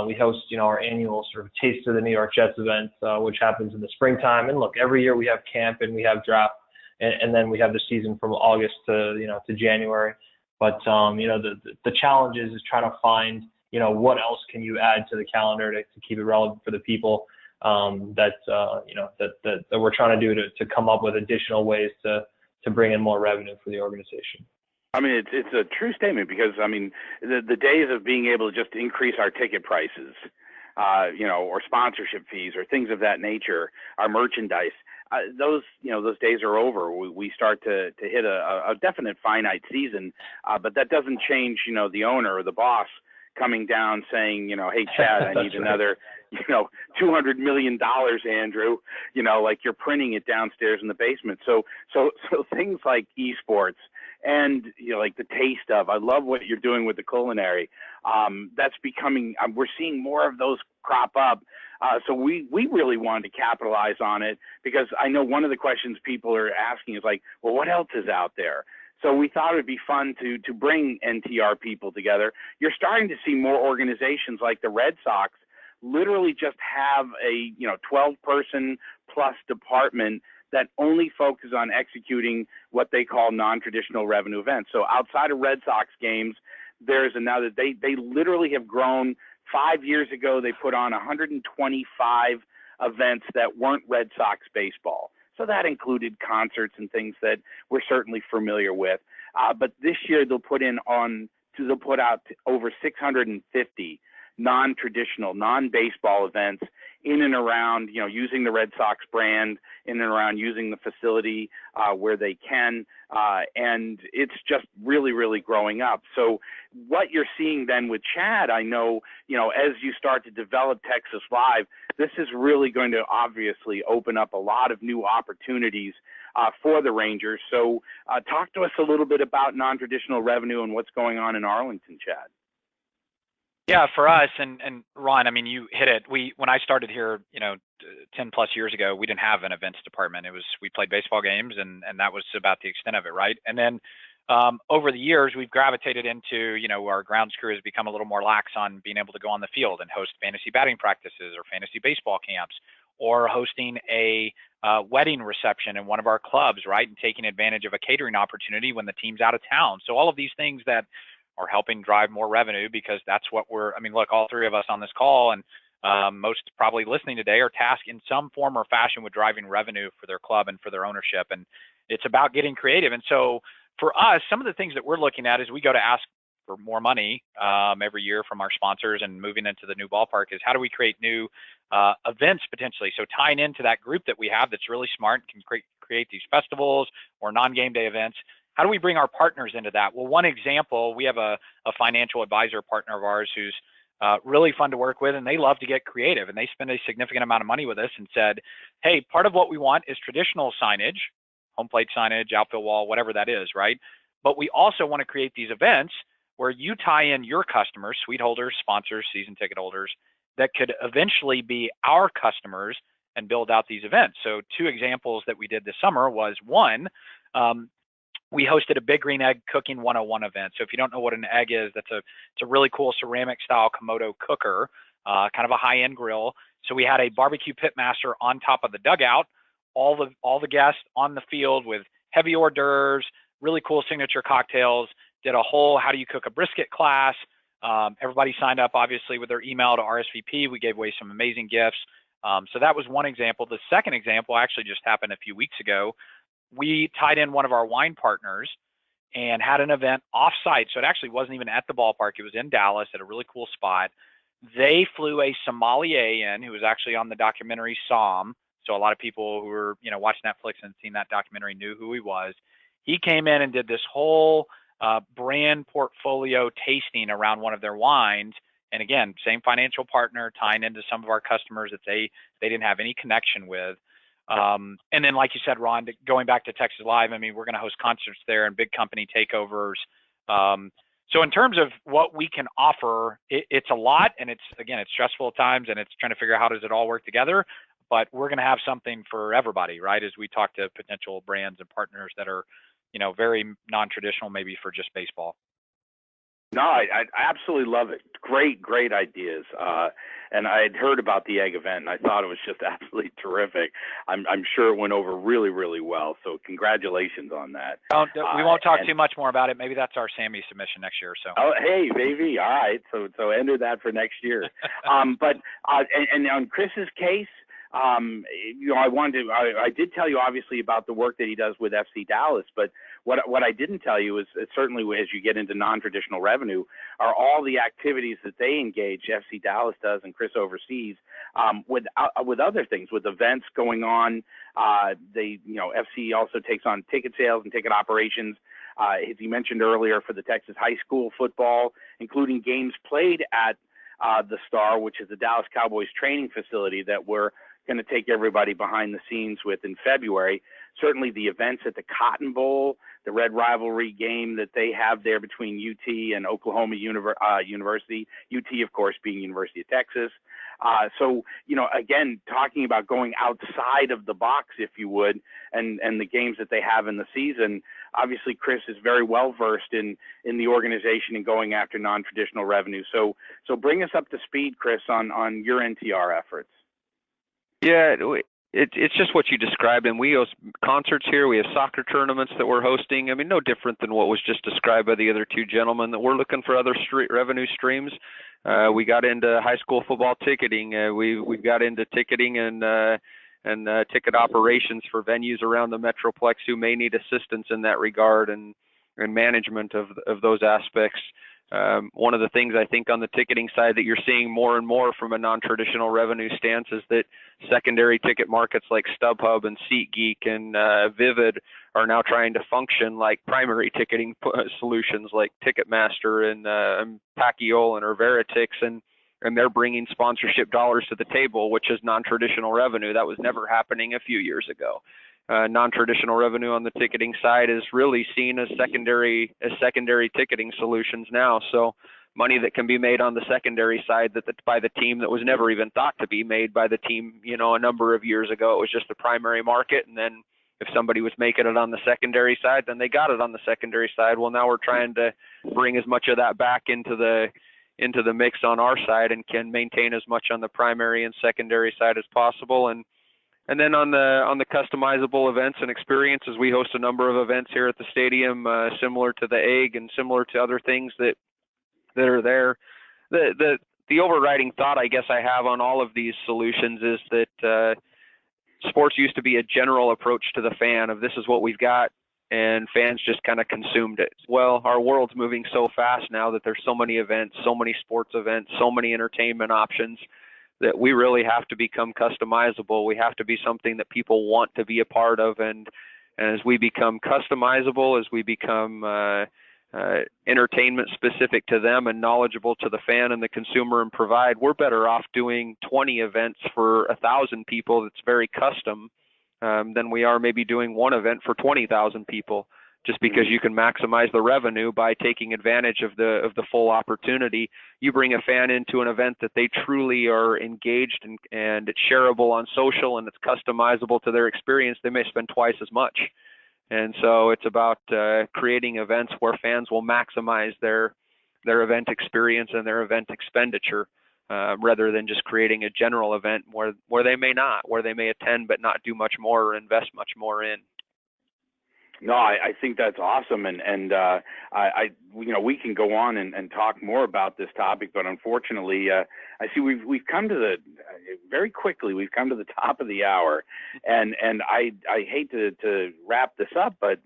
C: We host, you know, our annual sort of Taste of the New York Jets event, which happens in the springtime. And look, every year we have camp and we have draft, and then we have the season from August to, you know, to January. But, you know, the challenge is trying to find, you know, what else can you add to the calendar to keep it relevant for the people that you know, that we're trying to do to come up with additional ways to bring in more revenue for the organization.
B: I mean, it's a true statement, because I mean, the days of being able to just increase our ticket prices, you know, or sponsorship fees or things of that nature, our merchandise, those days are over. We start to hit a definite finite season, but that doesn't change, you know, the owner or the boss coming down saying, you know, hey, Chad, I need another, you know, $200 million, Andrew, you know, like you're printing it downstairs in the basement. So things like esports and, you know, like the taste of, I love what you're doing with the culinary. That's becoming, we're seeing more of those crop up. So we really wanted to capitalize on it, because I know one of the questions people are asking is like, well, what else is out there? So we thought it'd be fun to bring NTR people together. You're starting to see more organizations like the Red Sox literally just have a, you know, 12-person plus department that only focus on executing what they call non-traditional revenue events. So outside of Red Sox games, there's another, they literally have grown. 5 years ago, they put on 125 events that weren't Red Sox baseball. So that included concerts and things that we're certainly familiar with. But this year they'll put out over 650 non-traditional, non-baseball events in and around, you know, using the Red Sox brand, in and around using the facility where they can, and it's just really, really growing up. So what you're seeing then with Chad, I know, you know, as you start to develop Texas Live, this is really going to obviously open up a lot of new opportunities for the Rangers. So talk to us a little bit about non-traditional revenue and what's going on in Arlington, Chad.
D: Yeah, for us, and Ron, I mean, you hit it. When I started here, you know, 10 plus years ago, we didn't have an events department. We played baseball games, and that was about the extent of it, right? And then over the years, we've gravitated into, you know, our grounds crew has become a little more lax on being able to go on the field and host fantasy batting practices or fantasy baseball camps, or hosting a wedding reception in one of our clubs, right? And taking advantage of a catering opportunity when the team's out of town. So all of these things that are helping drive more revenue, because that's what I mean, look, all three of us on this call and most probably listening today are tasked in some form or fashion with driving revenue for their club and for their ownership. And it's about getting creative. And so for us, some of the things that we're looking at as we go to ask for more money every year from our sponsors and moving into the new ballpark is how do we create new events potentially? So tying into that group that we have that's really smart and can create these festivals or non-game day events, how do we bring our partners into that? Well, one example, we have a financial advisor partner of ours who's really fun to work with, and they love to get creative, and they spend a significant amount of money with us and said, hey, part of what we want is traditional signage, home plate signage, outfield wall, whatever that is, right? But we also want to create these events where you tie in your customers, suite holders, sponsors, season ticket holders, that could eventually be our customers and build out these events. So 2 examples that we did this summer was one, we hosted a Big Green Egg Cooking 101 event. So if you don't know what an egg is, it's a really cool ceramic style Komodo cooker, kind of a high-end grill. So we had a barbecue pit master on top of the dugout, all the guests on the field with heavy hors d'oeuvres, really cool signature cocktails, did a whole how do you cook a brisket class. Everybody signed up obviously with their email to RSVP. We gave away some amazing gifts. So that was one example. The second example actually just happened a few weeks ago. We tied in one of our wine partners and had an event offsite. So it actually wasn't even at the ballpark. It was in Dallas at a really cool spot. They flew a sommelier in who was actually on the documentary Somm. So a lot of people who were, watching Netflix and seen that documentary knew who he was. He came in and did this whole brand portfolio tasting around one of their wines. And again, same financial partner tying into some of our customers that they didn't have any connection with. And then, like you said, Ron, going back to Texas Live, I mean, we're going to host concerts there and big company takeovers. So in terms of what we can offer, it's a lot, and it's stressful at times, and it's trying to figure out how does it all work together. But we're going to have something for everybody, right? As we talk to potential brands and partners that are, very non-traditional, maybe for just baseball.
B: No, I absolutely love it. Great ideas. And I had heard about the egg event, and I thought it was just absolutely terrific. I'm sure it went over really, really well. So congratulations on that.
D: We won't talk too much more about it. Maybe that's our Sammy submission next year. So.
B: Oh, hey, baby. All right. So enter that for next year. But on Chris's case, I did tell you obviously about the work that he does with FC Dallas, but what I didn't tell you is certainly as you get into non-traditional revenue are all the activities that they engage, FC Dallas does and Chris oversees, with other things, with events going on. FC also takes on ticket sales and ticket operations. As you mentioned earlier, for the Texas high school football, including games played at the Star, which is the Dallas Cowboys training facility that we're going to take everybody behind the scenes with in February. Certainly the events at the Cotton Bowl, the Red Rivalry game that they have there between UT and Oklahoma University, UT, of course, being University of Texas. So, again, talking about going outside of the box, if you would, and the games that they have in the season. Obviously, Chris is very well versed in the organization and going after non-traditional revenue. So bring us up to speed, Chris, on your NTR efforts.
E: Yeah, it's just what you described, and we host concerts here. We have soccer tournaments that we're hosting. I mean, no different than what was just described by the other two gentlemen, that we're looking for other revenue streams. We got into high school football ticketing. We've got into ticketing and ticket operations for venues around the Metroplex who may need assistance in that regard and management of those aspects. One of the things I think on the ticketing side that you're seeing more and more from a non-traditional revenue stance is that secondary ticket markets like StubHub and SeatGeek and Vivid are now trying to function like primary ticketing solutions like Ticketmaster and Paciolan or Veritix, and they're bringing sponsorship dollars to the table, which is non-traditional revenue. That was never happening a few years ago. Non-traditional revenue on the ticketing side is really seen as secondary ticketing solutions now. So money that can be made on the secondary side by the team that was never even thought to be made by the team, a number of years ago. It was just the primary market, and then if somebody was making it on the secondary side, then they got it on the secondary side. Well, now we're trying to bring as much of that back into the into the mix on our side and can maintain as much on the primary and secondary side as possible. And then on the customizable events and experiences, we host a number of events here at the stadium, similar to the Egg and similar to other things that are there. The overriding thought I guess I have on all of these solutions is that sports used to be a general approach to the fan of this is what we've got, and fans just kind of consumed it. Well, our world's moving so fast now that there's so many events, so many sports events, so many entertainment options that we really have to become customizable. We have to be something that people want to be a part of, and as we become customizable, as we become entertainment specific to them and knowledgeable to the fan and the consumer and provide, we're better off doing 20 events for 1,000 people that's very custom than we are maybe doing one event for 20,000 people, just because you can maximize the revenue by taking advantage of the full opportunity. You bring a fan into an event that they truly are engaged and it's shareable on social and it's customizable to their experience, they may spend twice as much. And so it's about creating events where fans will maximize their event experience and their event expenditure, rather than just creating a general event where they may attend but not do much more or invest much more in.
B: No, I think that's awesome, and we can go on and talk more about this topic, but unfortunately, I see we've come to very quickly we've come to the top of the hour, and I hate to wrap this up, but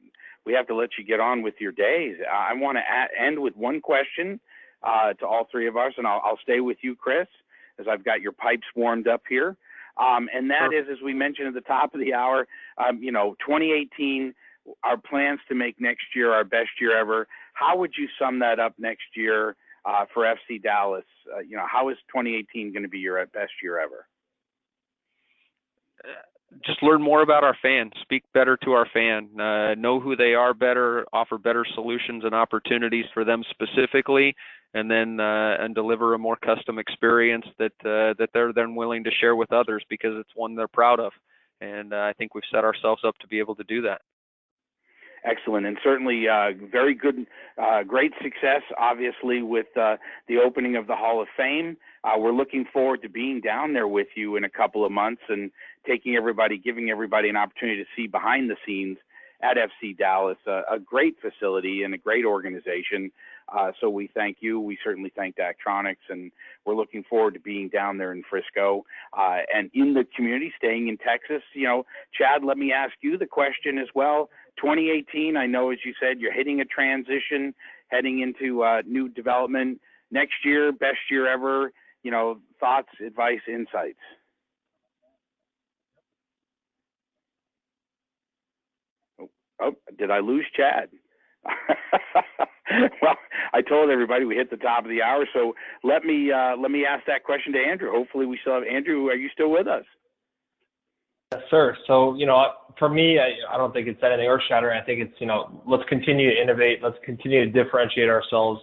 B: we have to let you get on with your days. I want to end with one question to all three of us, and I'll stay with you, Chris, as I've got your pipes warmed up here, and that is, as we mentioned at the top of the hour, 2018. Our plans to make next year our best year ever. How would you sum that up next year for FC Dallas? How is 2018 going to be your best year ever?
E: Just learn more about our fans, speak better to our fan, know who they are better, offer better solutions and opportunities for them specifically, and then and deliver a more custom experience that they're then willing to share with others because it's one they're proud of. And I think we've set ourselves up to be able to do that.
B: Excellent, and certainly very good, great success, obviously, with the opening of the Hall of Fame. We're looking forward to being down there with you in a couple of months and giving everybody an opportunity to see behind the scenes at FC Dallas, a great facility and a great organization. So we thank you. We certainly thank Daktronics, and we're looking forward to being down there in Frisco and in the community, staying in Texas. Chad, let me ask you the question as well. 2018, I know, as you said, you're hitting a transition, heading into new development. Next year, best year ever, thoughts, advice, insights. Oh, did I lose Chad? Well, I told everybody we hit the top of the hour, so let me ask that question to Andrew. Hopefully we still have Andrew. Are you still with us?
C: Yes, sir. So, for me, I don't think it's anything earth-shattering. I think it's, let's continue to innovate. Let's continue to differentiate ourselves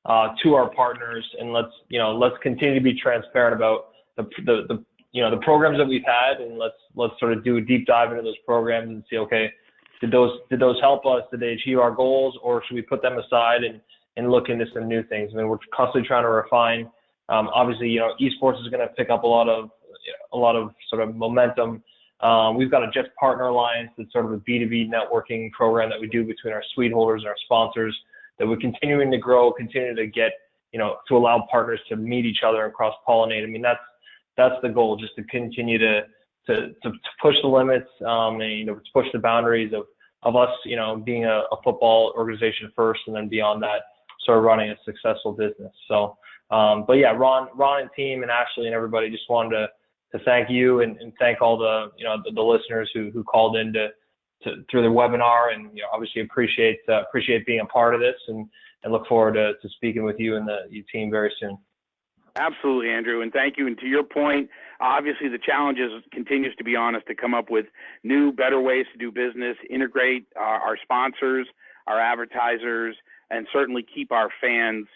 C: to our partners, and let's continue to be transparent about the programs that we've had, and let's sort of do a deep dive into those programs and see, okay, did those help us? Did they achieve our goals, or should we put them aside and look into some new things? I mean, we're constantly trying to refine. Obviously, esports is going to pick up a lot of sort of momentum. We've got a Just Partner Alliance that's sort of a B2B networking program that we do between our suite holders and our sponsors that we're continuing to grow, continue to get, to allow partners to meet each other and cross-pollinate. I mean, that's the goal, just to continue to push the limits, and, to push the boundaries of us, being a football organization first, and then beyond that, sort of running a successful business. So, but yeah, Ron and team and Ashley and everybody, just wanted to thank you and thank all the the listeners who called in through the webinar, and obviously appreciate being a part of this, and look forward to speaking with you and your team very soon.
B: Absolutely, Andrew, and thank you. And to your point, obviously the challenge continues to be on us to come up with new, better ways to do business, integrate our sponsors, our advertisers, and certainly keep our fans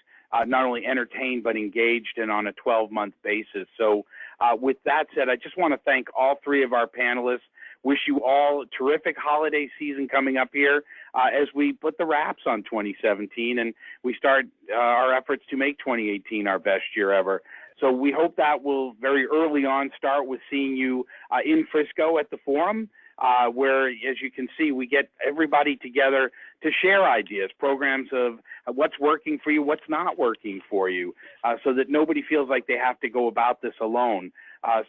B: not only entertained but engaged and on a 12-month basis. So with that said, I just want to thank all three of our panelists. Wish you all a terrific holiday season coming up here. as we put the wraps on 2017 and we start our efforts to make 2018 our best year ever. So we hope that will very early on start with seeing you in Frisco at the forum, where, as you can see, we get everybody together to share ideas, programs of what's working for you, what's not working for you, so that nobody feels like they have to go about this alone.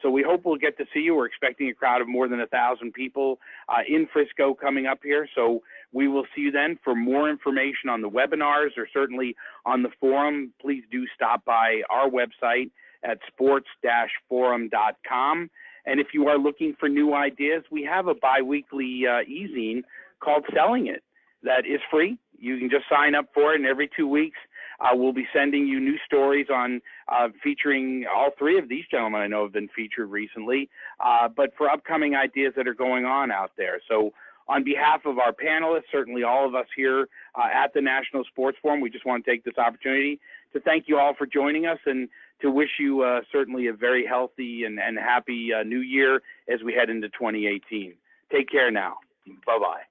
B: So we hope we'll get to see you. We're expecting a crowd of more than 1,000 people in Frisco coming up here. So we will see you then. For more information on the webinars or certainly on the forum, please do stop by our website at sports-forum.com. And if you are looking for new ideas, we have a biweekly e-zine called Selling It that is free. You can just sign up for it, and every 2 weeks we'll be sending you new stories on featuring all three of these gentlemen I know have been featured recently, but for upcoming ideas that are going on out there. So on behalf of our panelists, certainly all of us here at the National Sports Forum, we just want to take this opportunity to thank you all for joining us and to wish you certainly a very healthy and happy new year as we head into 2018. Take care now. Bye-bye.